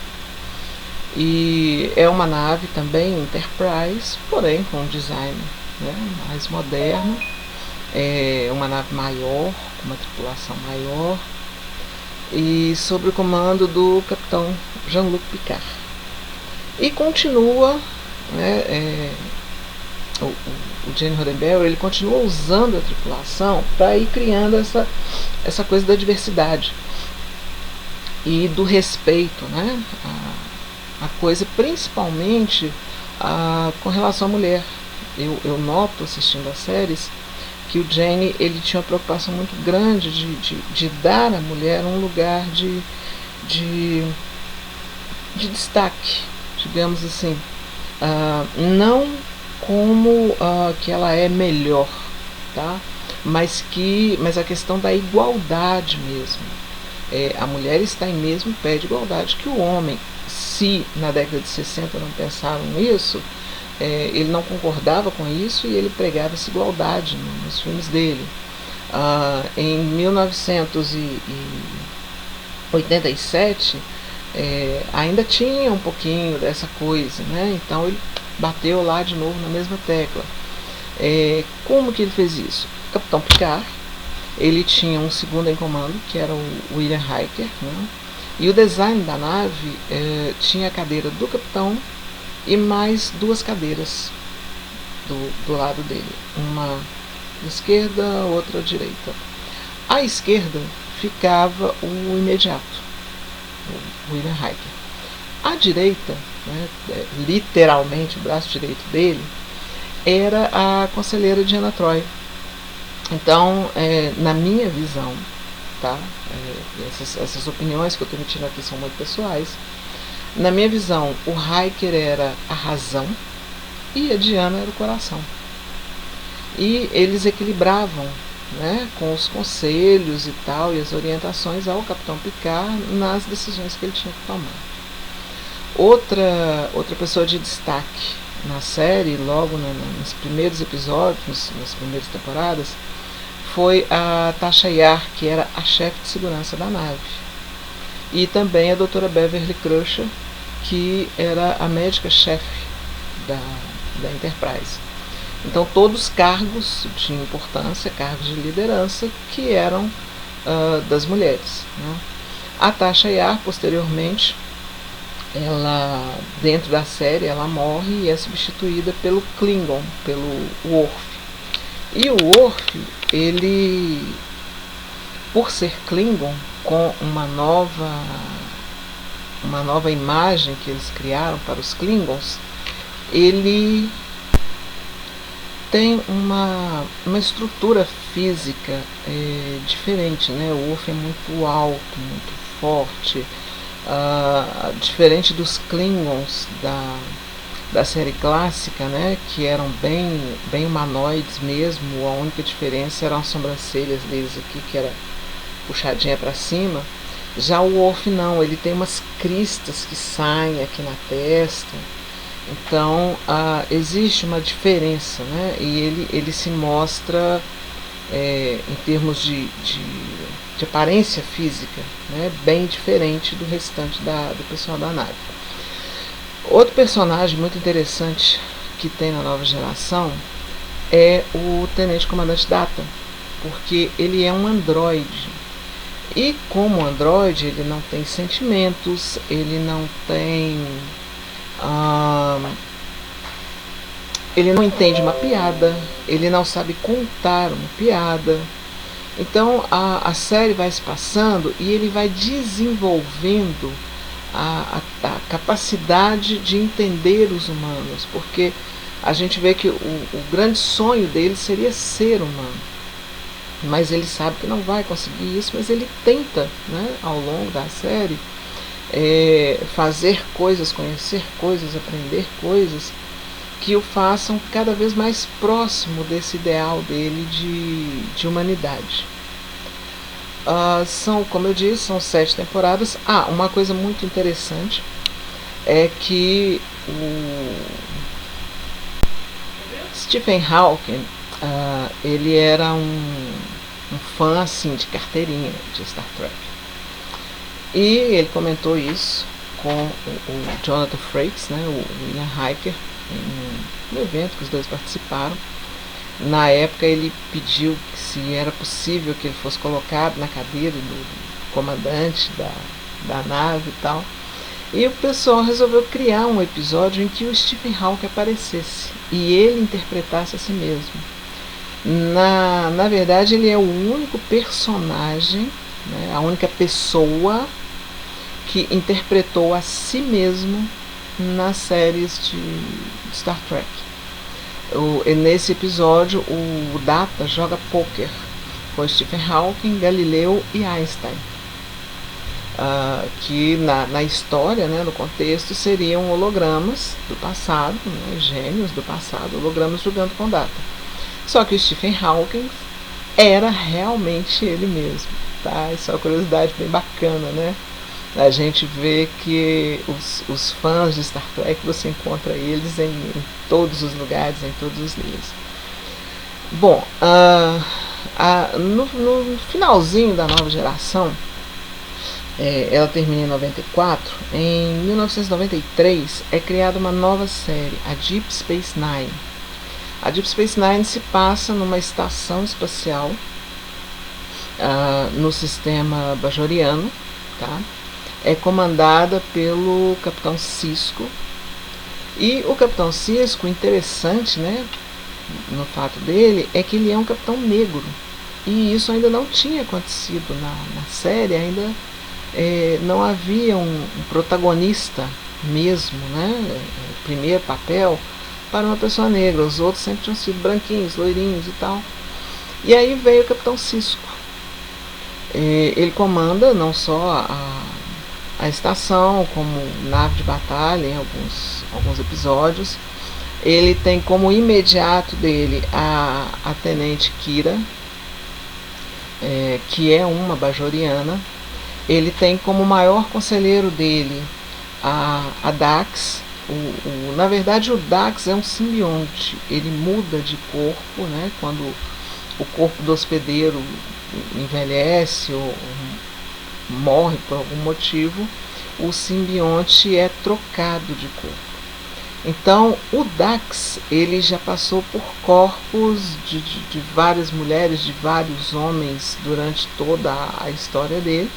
E é uma nave também Enterprise, porém com um design, né, mais moderno. É uma nave maior, com uma tripulação maior, e sob o comando do capitão Jean-Luc Picard. E continua, né, o Gene Roddenberry, ele continua usando a tripulação para ir criando essa coisa da diversidade e do respeito, né, a coisa principalmente com relação à mulher. Eu noto assistindo as séries que o Gene, ele tinha uma preocupação muito grande de dar à mulher um lugar de destaque, digamos assim, não como que ela é melhor, tá? Mas a questão da igualdade mesmo. A mulher está em mesmo pé de igualdade que o homem. Se na década de 60 não pensaram nisso, ele não concordava com isso e ele pregava essa igualdade nos filmes dele. Em 1987 ainda tinha um pouquinho dessa coisa, né? Então ele bateu lá de novo na mesma tecla. Como que ele fez isso? O Capitão Picard, ele tinha um segundo em comando, que era o William Riker, né? E o design da nave tinha a cadeira do capitão e mais 2 cadeiras do lado dele, uma à esquerda, outra à direita. À esquerda ficava o imediato, o William Riker. À direita, né, literalmente o braço direito dele, era a conselheira Deanna Troi. Então, na minha visão, tá, essas opiniões que eu estou emitindo aqui são muito pessoais. Na minha visão, o Riker era a razão e a Deanna era o coração. E eles equilibravam, né, com os conselhos e tal, e as orientações ao Capitão Picard nas decisões que ele tinha que tomar. Outra pessoa de destaque na série, logo nos primeiros episódios, nas primeiras temporadas, foi a Tasha Yar, que era a chefe de segurança da nave. E também a doutora Beverly Crusher, que era a médica-chefe da Enterprise. Então todos cargos de importância, cargos de liderança que eram das mulheres, né? A Tasha Yar, posteriormente, ela, dentro da série, ela morre e é substituída pelo Klingon, pelo Worf. E o Worf, ele, por ser Klingon, com uma nova imagem que eles criaram para os Klingons, ele tem uma estrutura física diferente, né? O Worf é muito alto, muito forte, diferente dos Klingons da série clássica, né? Que eram bem humanoides mesmo. A única diferença eram as sobrancelhas deles aqui, que era puxadinha para cima. Já o Worf não, ele tem umas cristas que saem aqui na testa. Então existe uma diferença, né? E ele se mostra em termos de aparência física, né? Bem diferente do restante do pessoal da nave. Outro personagem muito interessante que tem na nova geração é o Tenente Comandante Data, porque ele é um androide. E como androide, ele não tem sentimentos, ele não tem... ele não entende uma piada, ele não sabe contar uma piada. Então a série vai se passando e ele vai desenvolvendo a capacidade de entender os humanos, porque a gente vê que o grande sonho dele seria ser humano, mas ele sabe que não vai conseguir isso, mas ele tenta, né, ao longo da série, fazer coisas, conhecer coisas, aprender coisas que o façam cada vez mais próximo desse ideal dele de humanidade. São, como eu disse, são 7 temporadas. Uma coisa muito interessante é que o Stephen Hawking, ele era um fã assim, de carteirinha de Star Trek. E ele comentou isso com o Jonathan Frakes, né, o William Riker, no evento que os dois participaram. Na época ele pediu se era possível que ele fosse colocado na cadeira do comandante da nave e tal. E o pessoal resolveu criar um episódio em que o Stephen Hawking aparecesse e ele interpretasse a si mesmo. Na verdade, ele é o único personagem, né, a única pessoa que interpretou a si mesmo nas séries de Star Trek. Nesse episódio, o Data joga pôquer com Stephen Hawking, Galileu e Einstein, que na história, né, no contexto, seriam hologramas do passado, né, gênios do passado, hologramas jogando com Data. Só que o Stephen Hawking era realmente ele mesmo, tá? Isso é uma curiosidade bem bacana, né? A gente vê que os fãs de Star Trek, você encontra eles em todos os lugares, em todos os níveis. Bom, no finalzinho da nova geração, ela termina em 94, em 1993 é criada uma nova série, a Deep Space Nine. A Deep Space Nine se passa numa estação espacial no sistema bajoriano, tá? É comandada pelo Capitão Sisko. E o Capitão Sisko, interessante, né, no fato dele, é que ele é um capitão negro. E isso ainda não tinha acontecido na série, ainda não havia um protagonista mesmo, né, primeiro papel para uma pessoa negra. Os outros sempre tinham sido branquinhos, loirinhos e tal. E aí veio o Capitão Sisko. Ele comanda não só a estação, como nave de batalha em alguns episódios. Ele tem como imediato dele a Tenente Kira, que é uma bajoriana. Ele tem como maior conselheiro dele a Dax. Na verdade, o Dax é um simbionte. Ele muda de corpo, né, quando o corpo do hospedeiro envelhece ou morre por algum motivo. o simbionte é trocado de corpo. Então, o Dax, ele já passou por corpos de várias mulheres, de vários homens durante toda a história dele.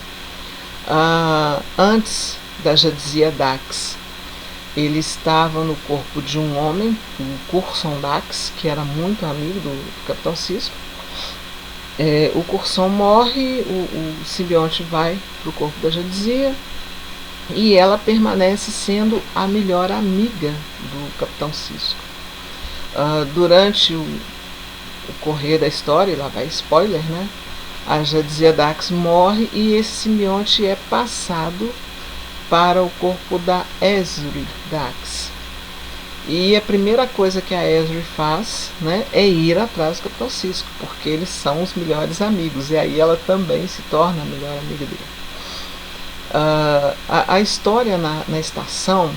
Antes da Jadzia Dax, ele estava no corpo de um homem, o Courson Dax, que era muito amigo do Capitão Cisco. O Courson morre, o simbionte vai para o corpo da Jadzia, e ela permanece sendo a melhor amiga do Capitão Cisco. Durante o correr da história, lá vai spoiler, né? A Jadzia Dax morre e esse simbionte é passado para o corpo da Ezri Dax. E a primeira coisa que a Ezri faz, né, é ir atrás do Capitão Cisco, porque eles são os melhores amigos, e aí ela também se torna a melhor amiga dele. A história na estação,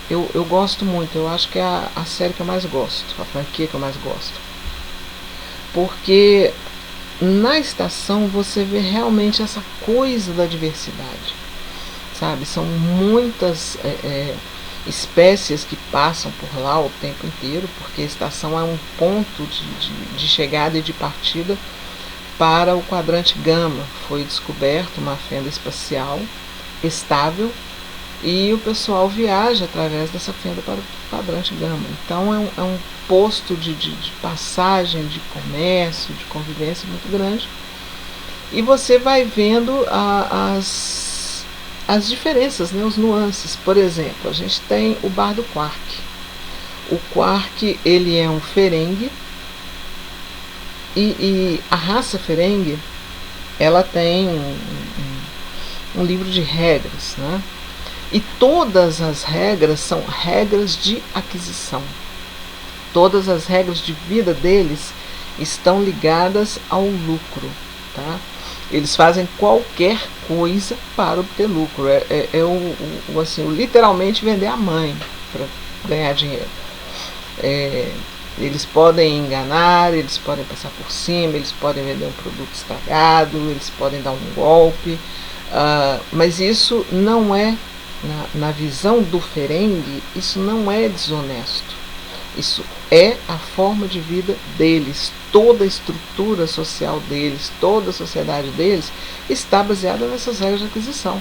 eu gosto muito, eu acho que é a série que eu mais gosto, a franquia que eu mais gosto. Porque na estação você vê realmente essa coisa da diversidade, sabe? São muitas espécies que passam por lá o tempo inteiro, porque a estação é um ponto de chegada e de partida para o quadrante gama. Foi descoberto uma fenda espacial estável e o pessoal viaja através dessa fenda para o quadrante gama. Então é um posto de passagem, de comércio, de convivência muito grande, e você vai vendo as diferenças, né, os nuances. Por exemplo, a gente tem o bar do Quark. O Quark, ele é um Ferengue, e a raça Ferengue, ela tem um livro de regras, né? E todas as regras são regras de aquisição. Todas as regras de vida deles estão ligadas ao lucro, tá? Eles fazem qualquer coisa para obter lucro. Literalmente vender a mãe para ganhar dinheiro. Eles podem enganar, eles podem passar por cima, eles podem vender um produto estragado, eles podem dar um golpe. Mas isso não é, na visão do Ferengue, isso não é desonesto. Isso é a forma de vida deles. Toda a estrutura social deles, toda a sociedade deles está baseada nessas regras de aquisição.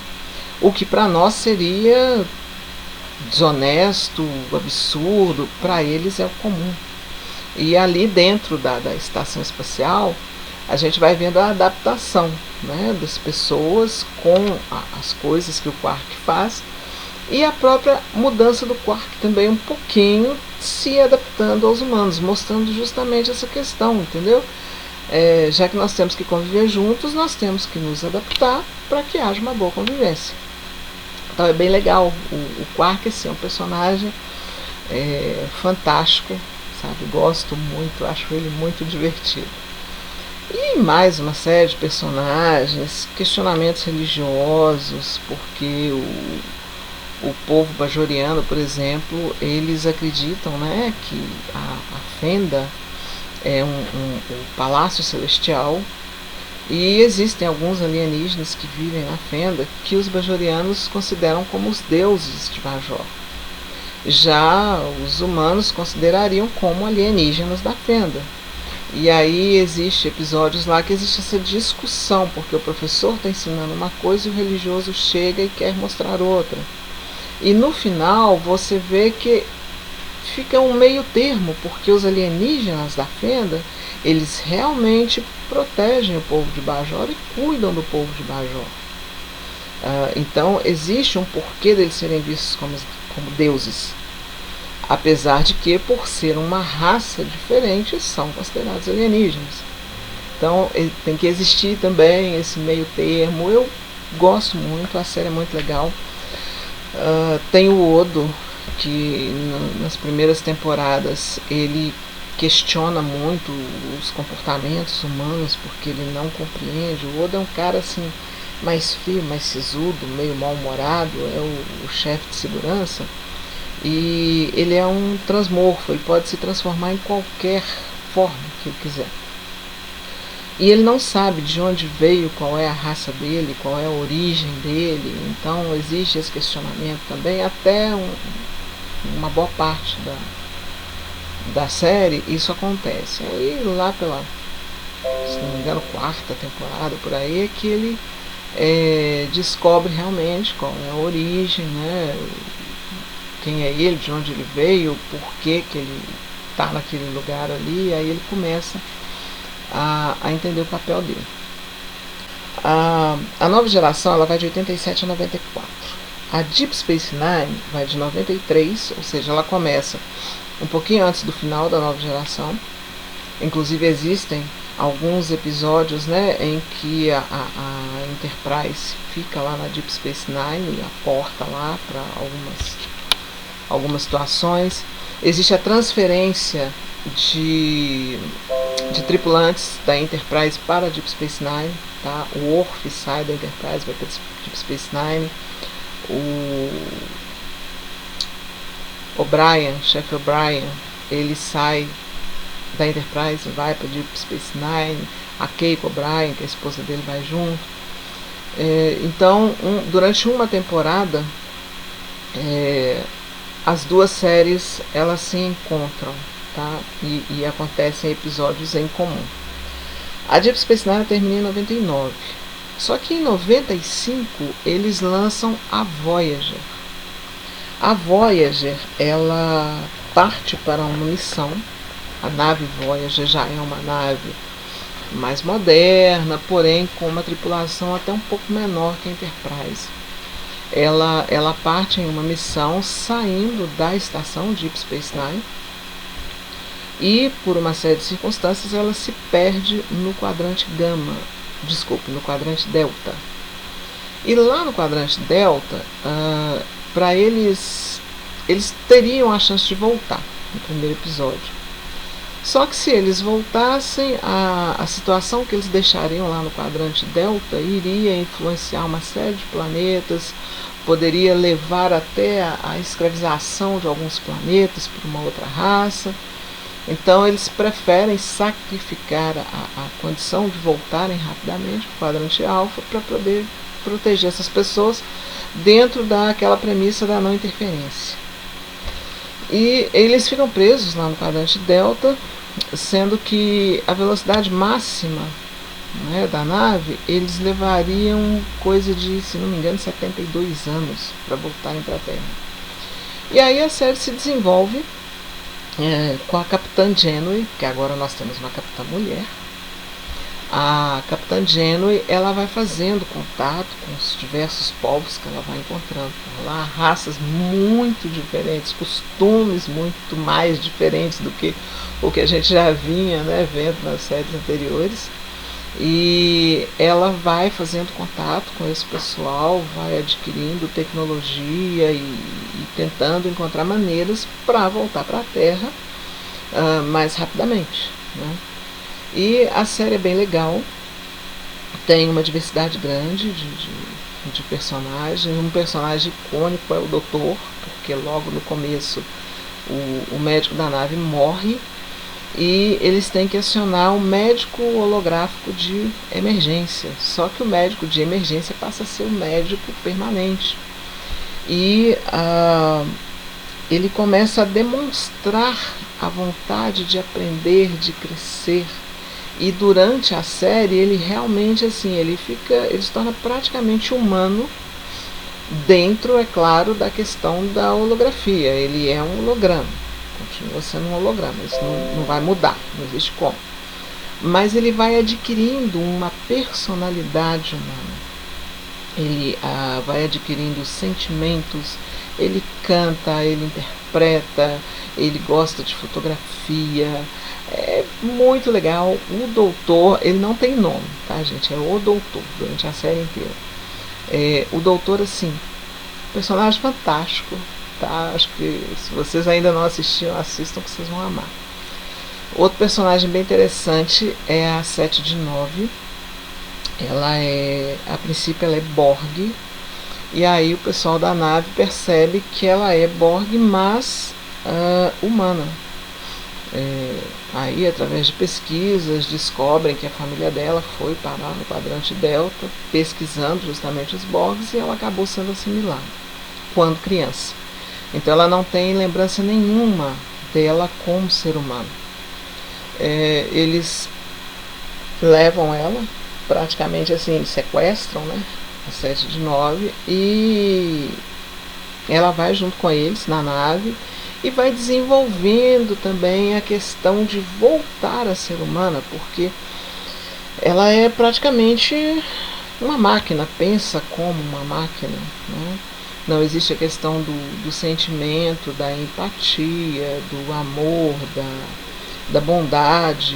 O que para nós seria desonesto, absurdo, para eles é o comum. E ali dentro da estação espacial, a gente vai vendo a adaptação, né, das pessoas com as coisas que o Quark faz, e a própria mudança do Quark também um pouquinho se adaptando aos humanos, mostrando justamente essa questão, entendeu? Já que nós temos que conviver juntos, nós temos que nos adaptar para que haja uma boa convivência. Então é bem legal. O Quark assim, é um personagem fantástico, sabe? Gosto muito, acho ele muito divertido. E mais uma série de personagens, questionamentos religiosos, porque o povo bajoriano, por exemplo, eles acreditam, né, que a fenda é um palácio celestial, e existem alguns alienígenas que vivem na fenda que os bajorianos consideram como os deuses de Bajor. Já os humanos considerariam como alienígenas da fenda. E aí existe episódios lá que existe essa discussão, porque o professor está ensinando uma coisa e o religioso chega e quer mostrar outra. E no final você vê que fica um meio termo, porque os alienígenas da fenda, eles realmente protegem o povo de Bajor e cuidam do povo de Bajor. Então existe um porquê deles serem vistos como deuses, apesar de que, por ser uma raça diferente, são considerados alienígenas. Então tem que existir também esse meio termo. Eu gosto muito, a série é muito legal. Tem o Odo, que nas primeiras temporadas ele questiona muito os comportamentos humanos, porque ele não compreende. O Odo é um cara assim, mais frio, mais sisudo, meio mal-humorado, é o chefe de segurança, e ele é um transmorfo, ele pode se transformar em qualquer forma que ele quiser. E ele não sabe de onde veio, qual é a raça dele, qual é a origem dele. Então existe esse questionamento também, até uma boa parte da série isso acontece. Aí lá pela, se não me engano, 4ª temporada, por aí, é que ele descobre realmente qual é a origem, né? Quem é ele, de onde ele veio, por que ele está naquele lugar ali. Aí ele começa a entender o papel dele. A nova geração ela vai de 87 a 94. A Deep Space Nine vai de 93, ou seja, ela começa um pouquinho antes do final da nova geração. Inclusive existem alguns episódios, né, em que a Enterprise fica lá na Deep Space Nine e aporta lá para algumas situações. Existe a transferência de tripulantes da Enterprise para a Deep Space Nine, tá? O Worf sai da Enterprise, vai para a Deep Space Nine. O chefe O'Brien, ele sai da Enterprise e vai para a Deep Space Nine. A Keiko O'Brien, que é a esposa dele, vai junto. Então, durante uma temporada, as duas séries elas se encontram, tá? E acontecem episódios em comum. A Deep Space Nine termina em 99. Só que em 95 eles lançam a Voyager. A Voyager ela parte para uma missão. A nave Voyager já é uma nave mais moderna, porém com uma tripulação até um pouco menor que a Enterprise. Ela parte em uma missão saindo da estação Deep Space Nine e, por uma série de circunstâncias, ela se perde no quadrante no quadrante Delta. E lá no quadrante Delta, para eles teriam a chance de voltar no primeiro episódio. Só que se eles voltassem, a situação que eles deixariam lá no quadrante Delta iria influenciar uma série de planetas, poderia levar até a escravização de alguns planetas por uma outra raça. Então eles preferem sacrificar a condição de voltarem rapidamente para o quadrante Alfa para poder proteger essas pessoas dentro daquela premissa da não interferência. E eles ficam presos lá no quadrante Delta, sendo que a velocidade máxima, né, da nave, eles levariam coisa de, se não me engano, 72 anos para voltarem para a Terra. E aí a série se desenvolve com a Capitã Janeway, que agora nós temos uma capitã mulher. A Capitã Janeway ela vai fazendo contato com os diversos povos que ela vai encontrando por lá, raças muito diferentes, costumes muito mais diferentes do que o que a gente já vinha, né, vendo nas séries anteriores. E ela vai fazendo contato com esse pessoal, vai adquirindo tecnologia e tentando encontrar maneiras para voltar para a Terra mais rapidamente, né? E a série é bem legal, tem uma diversidade grande de personagens. Um personagem icônico é o Doutor, porque logo no começo o médico da nave morre e eles têm que acionar o médico holográfico de emergência. Só que o médico de emergência passa a ser o médico permanente. E ele começa a demonstrar a vontade de aprender, de crescer. E durante a série ele realmente assim, ele se torna praticamente humano dentro, é claro, da questão da holografia. Ele é um holograma, continua sendo um holograma, isso não vai mudar, não existe como. Mas ele vai adquirindo uma personalidade humana, ele vai adquirindo sentimentos, ele canta, ele interpreta, ele gosta de fotografia. É muito legal. O Doutor, ele não tem nome, tá, gente? É o Doutor durante a série inteira. O Doutor, assim, personagem fantástico, tá? Acho que se vocês ainda não assistiram, assistam que vocês vão amar. Outro personagem bem interessante é a 7 de 9. A princípio ela é Borg, e aí o pessoal da nave percebe que ela é Borg, mas humana. Aí, através de pesquisas, descobrem que a família dela foi parar no quadrante delta, pesquisando justamente os Borgs, e ela acabou sendo assimilada quando criança. Então ela não tem lembrança nenhuma dela como ser humano. Eles levam ela, praticamente assim, sequestram, né, a 7 de 9, e ela vai junto com eles na nave e vai desenvolvendo também a questão de voltar a ser humana, porque ela é praticamente uma máquina, pensa como uma máquina, né? Não existe a questão do sentimento, da empatia, do amor, da bondade,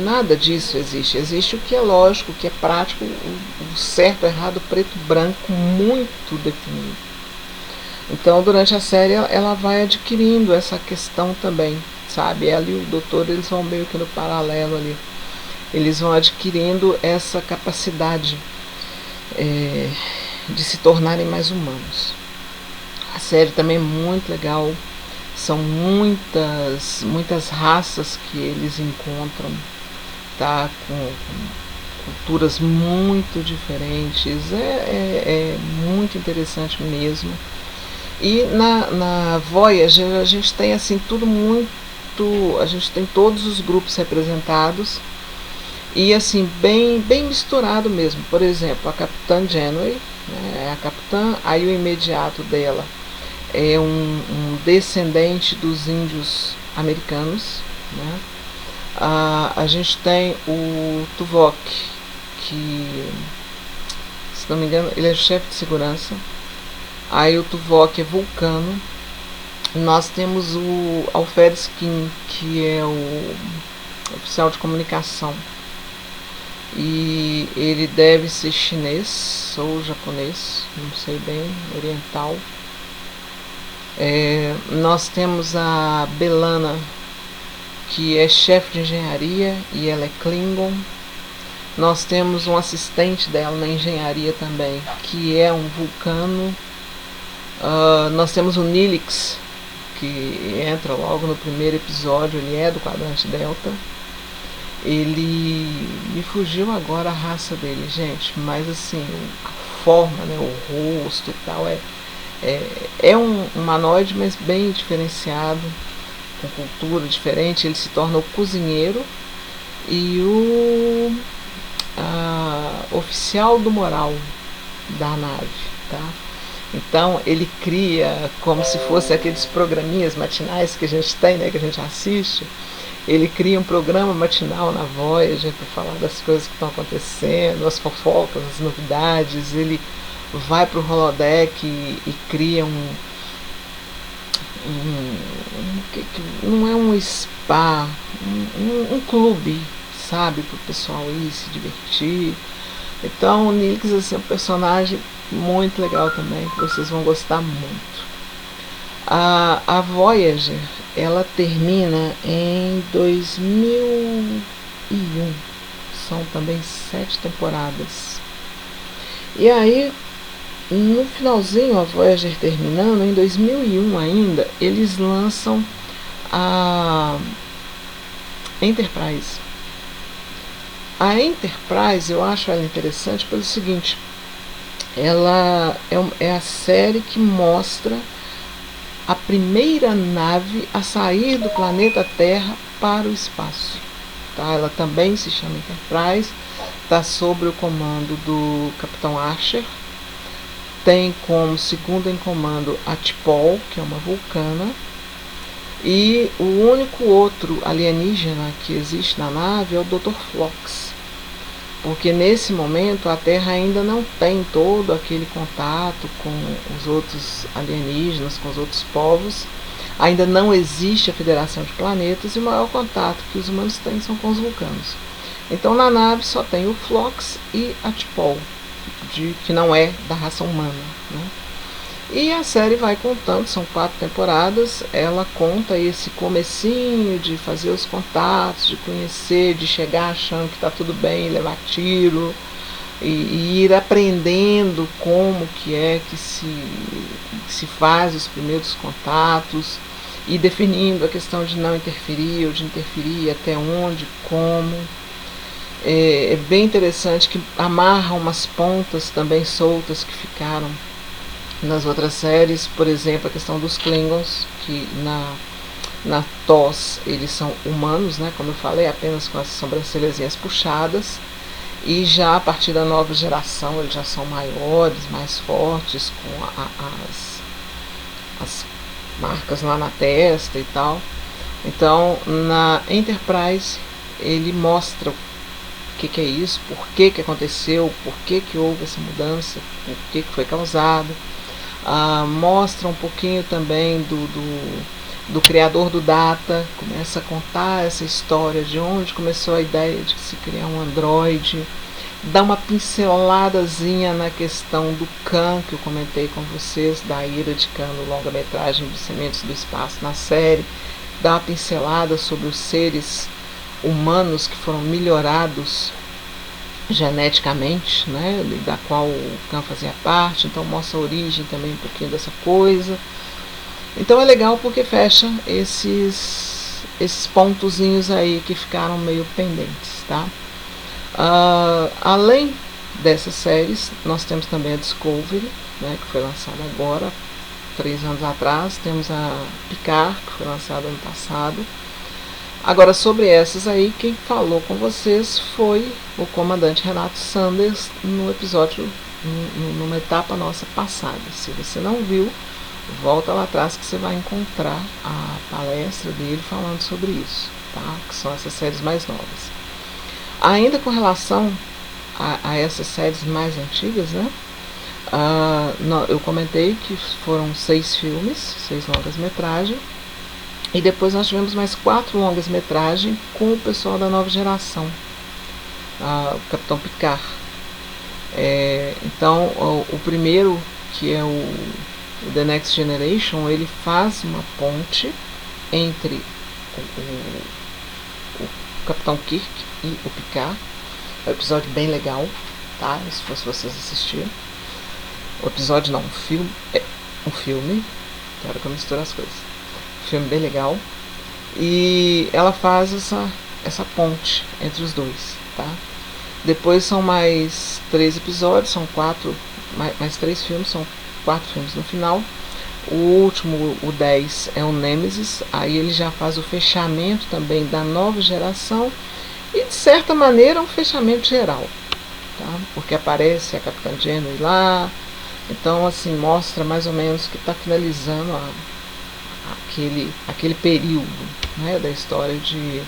nada disso existe. Existe o que é lógico, o que é prático, o certo, o errado, o preto, o branco, muito definido. Então, durante a série, ela vai adquirindo essa questão também, sabe? Ela e o doutor, eles vão meio que no paralelo ali. Eles vão adquirindo essa capacidade de se tornarem mais humanos. A série também é muito legal. São muitas raças que eles encontram, tá? Com culturas muito diferentes. É muito interessante mesmo. E na Voyager a gente tem assim tudo muito, a gente tem todos os grupos representados e assim bem misturado mesmo. Por exemplo, a Capitã Janeway, né, é a capitã, aí o imediato dela é um descendente dos índios americanos, né? A gente tem o Tuvok, que, se não me engano, ele é chefe de segurança. Aí o Tuvok é vulcano. Nós temos o Alferes Kim, que é o oficial de comunicação. E ele deve ser chinês ou japonês, não sei bem, oriental. Nós temos a B'Elanna, que é chefe de engenharia e ela é Klingon. Nós temos um assistente dela na engenharia também, que é um vulcano. Nós temos o Nilix, que entra logo no primeiro episódio, ele é do quadrante delta. Ele me fugiu agora a raça dele, gente, mas assim, a forma, né, o rosto e tal, é um humanoide, mas bem diferenciado, com cultura diferente. Ele se torna o cozinheiro e o oficial do moral da nave, tá? Então ele cria como se fosse aqueles programinhas matinais que a gente tem, né, que a gente assiste. Ele cria um programa matinal na Voyager para falar das coisas que estão acontecendo, as fofocas, as novidades. Ele vai para o holodeck e cria não é um spa, um clube, sabe, para o pessoal ir se divertir. Então o Nilix, assim, é um personagem muito legal também, que vocês vão gostar muito. A Voyager, ela termina em 2001. São também 7 temporadas. E aí, no finalzinho, a Voyager terminando, em 2001 ainda, eles lançam a Enterprise. A Enterprise, eu acho ela interessante pelo seguinte: ela é a série que mostra a primeira nave a sair do planeta Terra para o espaço, tá? Ela também se chama Enterprise, está sob o comando do Capitão Archer. Tem como segundo em comando a T'Pol, que é uma vulcana, e o único outro alienígena que existe na nave é o Dr. Phlox, porque nesse momento a Terra ainda não tem todo aquele contato com os outros alienígenas, com os outros povos. Ainda não existe a Federação de Planetas e o maior contato que os humanos têm são com os vulcanos. Então na nave só tem o Phlox e a T'Pol, que não é da raça humana, né? E a série vai contando, são 4 temporadas, ela conta esse comecinho de fazer os contatos, de conhecer, de chegar achando que está tudo bem, levar tiro, e ir aprendendo como que é que se faz os primeiros contatos. e definindo a questão de não interferir ou de interferir, até onde, como. É bem interessante que amarra umas pontas também soltas que ficaram nas outras séries, por exemplo, a questão dos Klingons, que na TOS eles são humanos, né, como eu falei, apenas com as sobrancelhas puxadas, e já a partir da nova geração eles já são maiores, mais fortes, com as marcas lá na testa e tal. Então na Enterprise ele mostra o que é isso, por que aconteceu, por que houve essa mudança, por que foi causado. Mostra um pouquinho também do criador do Data, começa a contar essa história de onde começou a ideia de se criar um androide, dá uma pinceladazinha na questão do Khan, que eu comentei com vocês, da ira de Khan no longa-metragem de Sementes do Espaço na série, dá uma pincelada sobre os seres humanos que foram melhorados geneticamente, né, da qual o Khan fazia parte, então mostra a origem também um pouquinho dessa coisa. Então é legal porque fecha esses pontozinhos aí que ficaram meio pendentes, tá? Além dessas séries, nós temos também a Discovery, né, que foi lançada agora, 3 anos atrás. Temos a Picard, que foi lançada ano passado. Agora, sobre essas aí, quem falou com vocês foi o comandante Renato Sanders no episódio, numa etapa nossa passada. Se você não viu, volta lá atrás que você vai encontrar a palestra dele falando sobre isso, tá? Que são essas séries mais novas. Ainda com relação a essas séries mais antigas, né? Eu comentei que foram 6 filmes, 6 longas-metragens. E depois nós tivemos mais 4 longas-metragens com o pessoal da nova geração, o Capitão Picard. Então, o primeiro, que é o The Next Generation, ele faz uma ponte entre o Capitão Kirk e o Picard. É um episódio bem legal, tá? Se fosse vocês assistirem. O episódio não, um filme. Quero que eu misture as coisas. Filme bem legal, e ela faz essa ponte entre os dois, tá? Depois são mais 3 episódios, são 4, mais 3 filmes, são 4 filmes no final. O último, o 10, é o Nemesis, aí ele já faz o fechamento também da nova geração, e de certa maneira um fechamento geral, tá? Porque aparece a Capitã Janeway lá, então assim, mostra mais ou menos que está finalizando aquele período, né, da história de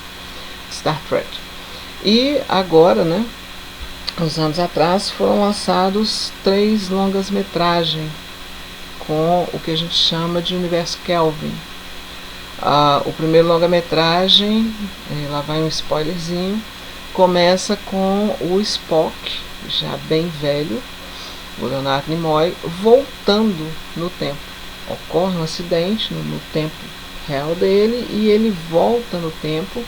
Star Trek. E agora, né, uns anos atrás, foram lançados 3 longas-metragens com o que a gente chama de universo Kelvin. O primeiro longa-metragem, lá vai um spoilerzinho, começa com o Spock, já bem velho, o Leonard Nimoy, voltando no tempo. Ocorre um acidente no tempo real dele e ele volta no tempo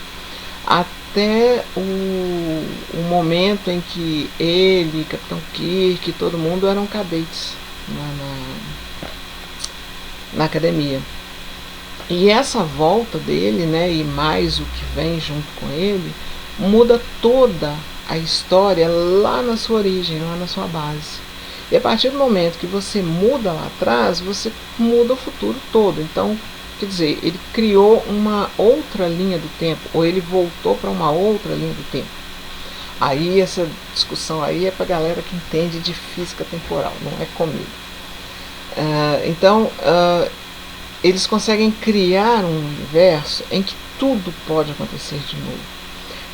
até o momento em que ele, Capitão Kirk, todo mundo eram cadetes na academia. E essa volta dele, né, e mais o que vem junto com ele, muda toda a história lá na sua origem, lá na sua base. E a partir do momento que você muda lá atrás, você muda o futuro todo. Então, quer dizer, ele criou uma outra linha do tempo, ou ele voltou para uma outra linha do tempo. Aí essa discussão aí é para a galera que entende de física temporal, não é comigo. Então, eles conseguem criar um universo em que tudo pode acontecer de novo.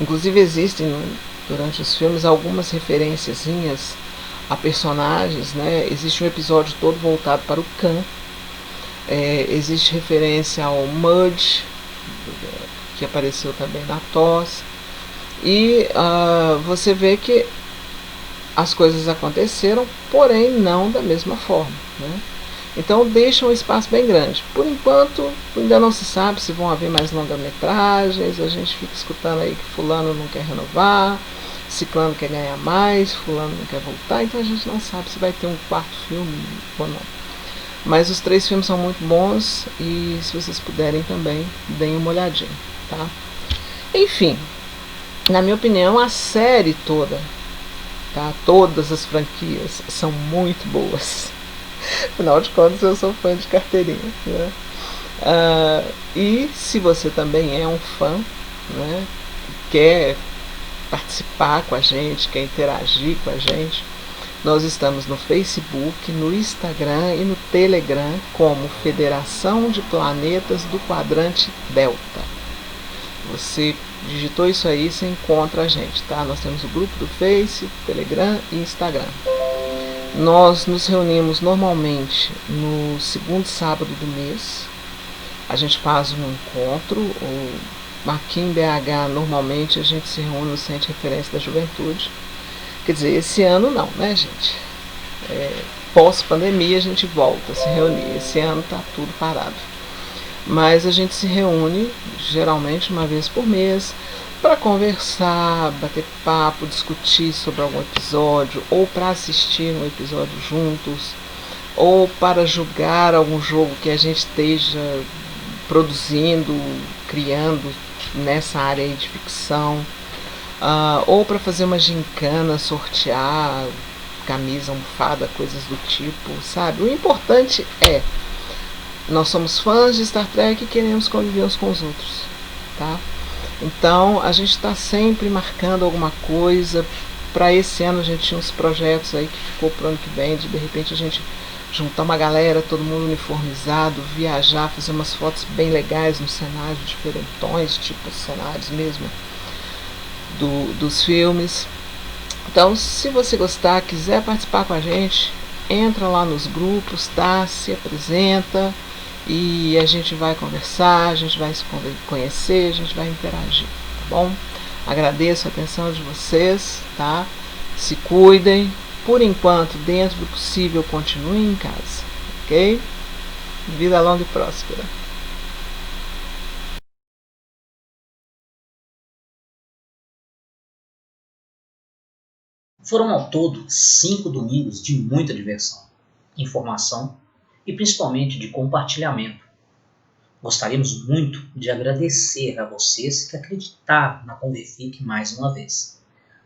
Inclusive existem, durante os filmes, algumas referenciazinhas a personagens, né? Existe um episódio todo voltado para o Khan. Existe referência ao Mudge, que apareceu também na TOS. E você vê que as coisas aconteceram, porém não da mesma forma, né? Então deixa um espaço bem grande. Por enquanto, ainda não se sabe se vão haver mais longa-metragens. A gente fica escutando aí que fulano não quer renovar, ciclano quer ganhar mais, fulano não quer voltar. Então a gente não sabe se vai ter um 4º filme ou não. Mas os 3 filmes são muito bons e se vocês puderem também, deem uma olhadinha, tá? Enfim, na minha opinião, a série toda, tá? Todas as franquias são muito boas. Afinal de contas, eu sou fã de carteirinha, né? E se você também é um fã, né, quer participar com a gente, quer interagir com a gente, nós estamos no Facebook, no Instagram e no Telegram como Federação de Planetas do Quadrante Delta. Você digitou isso aí, você encontra a gente, tá? Nós temos o grupo do Face, Telegram e Instagram. Nós nos reunimos normalmente no segundo sábado do mês. A gente faz um encontro. Aqui em BH, normalmente, a gente se reúne no Centro de Referência da Juventude. Quer dizer, esse ano não, né, gente? Pós-pandemia, a gente volta a se reunir. Esse ano tá tudo parado. Mas a gente se reúne, geralmente, uma vez por mês, para conversar, bater papo, discutir sobre algum episódio, ou para assistir um episódio juntos, ou para julgar algum jogo que a gente esteja produzindo, criando nessa área de ficção, ou para fazer uma gincana, sortear camisa, almofada, coisas do tipo, sabe? O importante é, nós somos fãs de Star Trek e queremos conviver uns com os outros, tá? Então a gente está sempre marcando alguma coisa. Para esse ano a gente tinha uns projetos aí que ficou para o ano que vem, de repente a gente juntar uma galera, todo mundo uniformizado, viajar, fazer umas fotos bem legais nos cenários diferentões, tipo cenários mesmo dos filmes. Então, se você gostar, quiser participar com a gente, entra lá nos grupos, tá? Se apresenta e a gente vai conversar, a gente vai se conhecer, a gente vai interagir, tá bom? Agradeço a atenção de vocês, tá? Se cuidem. Por enquanto, dentro do possível, continuem em casa, ok? Vida longa e próspera. Foram ao todo 5 domingos de muita diversão, informação e principalmente de compartilhamento. Gostaríamos muito de agradecer a vocês que acreditaram na Convefic mais uma vez.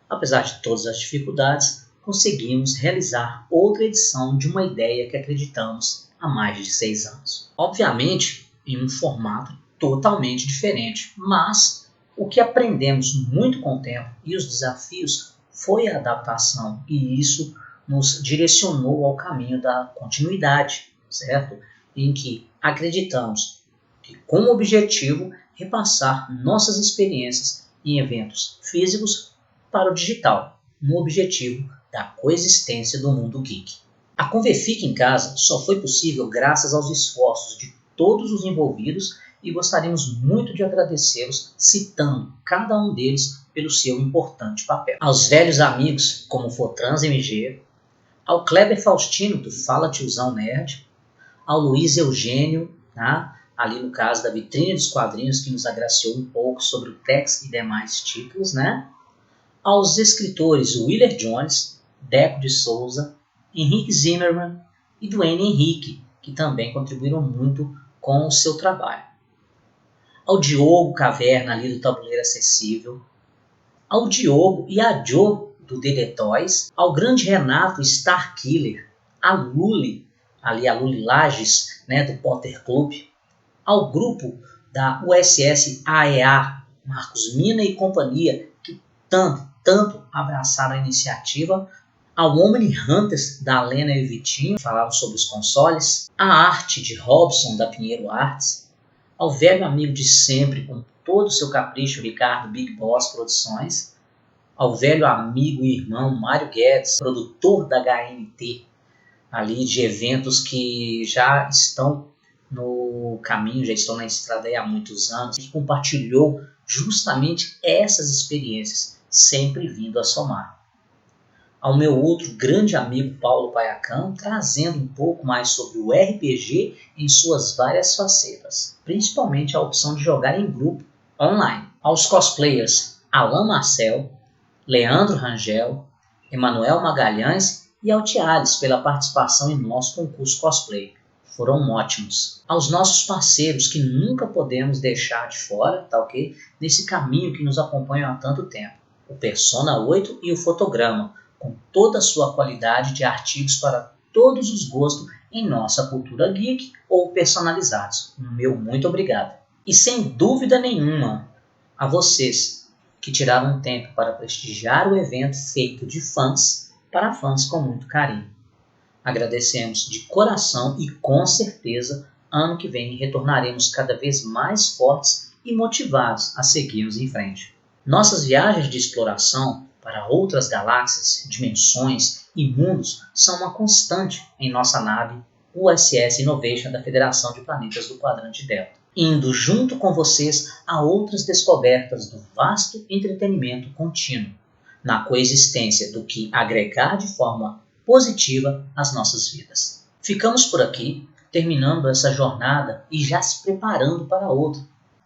Apesar de todas as dificuldades, conseguimos realizar outra edição de uma ideia que acreditamos há mais de 6 anos. Obviamente, em um formato totalmente diferente, mas o que aprendemos muito com o tempo e os desafios foi a adaptação, e isso nos direcionou ao caminho da continuidade, certo? Em que acreditamos que, com o objetivo, repassar nossas experiências em eventos físicos para o digital, no objetivo da coexistência do mundo geek. A Convefic em Casa só foi possível graças aos esforços de todos os envolvidos e gostaríamos muito de agradecê-los citando cada um deles pelo seu importante papel. Aos velhos amigos como Fotrans MG, ao Kleber Faustino do Fala Tiozão Nerd, ao Luiz Eugênio, tá? Ali no caso da Vitrine dos Quadrinhos, que nos agraciou um pouco sobre o Tex e demais títulos, né? Aos escritores Willer Jones, Deco de Souza, Henrique Zimmermann e Duane Henrique, que também contribuíram muito com o seu trabalho. Ao Diogo Caverna, ali do Tabuleiro Acessível, ao Diogo e a Jo do DD Toys, ao grande Renato Starkiller, a Luli, ali a Luli Lages, né, do Potter Club, ao grupo da USS AEA, Marcos Mina e companhia, que tanto abraçaram a iniciativa, ao Omni Hunters da Lena e Vitinho, que falavam sobre os consoles, a arte de Robson da Pinheiro Arts, ao velho amigo de sempre, com todo o seu capricho, Ricardo Big Boss Produções, ao velho amigo e irmão Mário Guedes, produtor da HNT, ali de eventos que já estão no caminho, já estão na estrada aí há muitos anos, que compartilhou justamente essas experiências, sempre vindo a somar. Ao meu outro grande amigo Paulo Paiacão, trazendo um pouco mais sobre o RPG em suas várias facetas, principalmente a opção de jogar em grupo, online. Aos cosplayers Alain Marcel, Leandro Rangel, Emanuel Magalhães e ao Tiales pela participação em nosso concurso cosplay. foram ótimos. Aos nossos parceiros que nunca podemos deixar de fora, tá ok? Nesse caminho que nos acompanham há tanto tempo. O Persona 8 e o Fotograma, com toda a sua qualidade de artigos para todos os gostos em nossa cultura geek ou personalizados. Meu muito obrigado. E sem dúvida nenhuma, a vocês que tiraram um tempo para prestigiar o evento feito de fãs para fãs com muito carinho. Agradecemos de coração e com certeza, ano que vem retornaremos cada vez mais fortes e motivados a seguirmos em frente. Nossas viagens de exploração para outras galáxias, dimensões e mundos são uma constante em nossa nave USS Innovation da Federação de Planetas do Quadrante Delta, indo junto com vocês a outras descobertas do vasto entretenimento contínuo, na coexistência do que agregar de forma positiva às nossas vidas. Ficamos por aqui, terminando essa jornada e já se preparando para outra.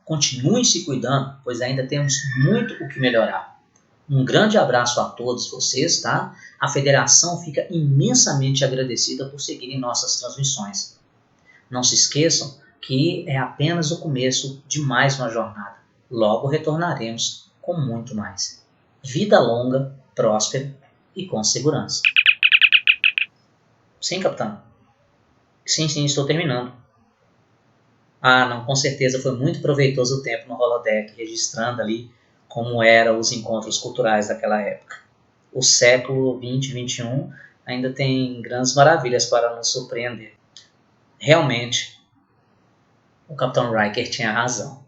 Continuem se cuidando, pois ainda temos muito o que melhorar. Um grande abraço a todos vocês, tá? A Federação fica imensamente agradecida por seguirem nossas transmissões. Não se esqueçam que é apenas o começo de mais uma jornada. Logo retornaremos com muito mais. Vida longa, próspera e com segurança. Sim, capitão. Sim, estou terminando. Ah, não, com certeza foi muito proveitoso o tempo no holodeck, registrando ali como eram os encontros culturais daquela época. O século 20 e 21 ainda tem grandes maravilhas para nos surpreender. Realmente, o Capitão Riker tinha razão.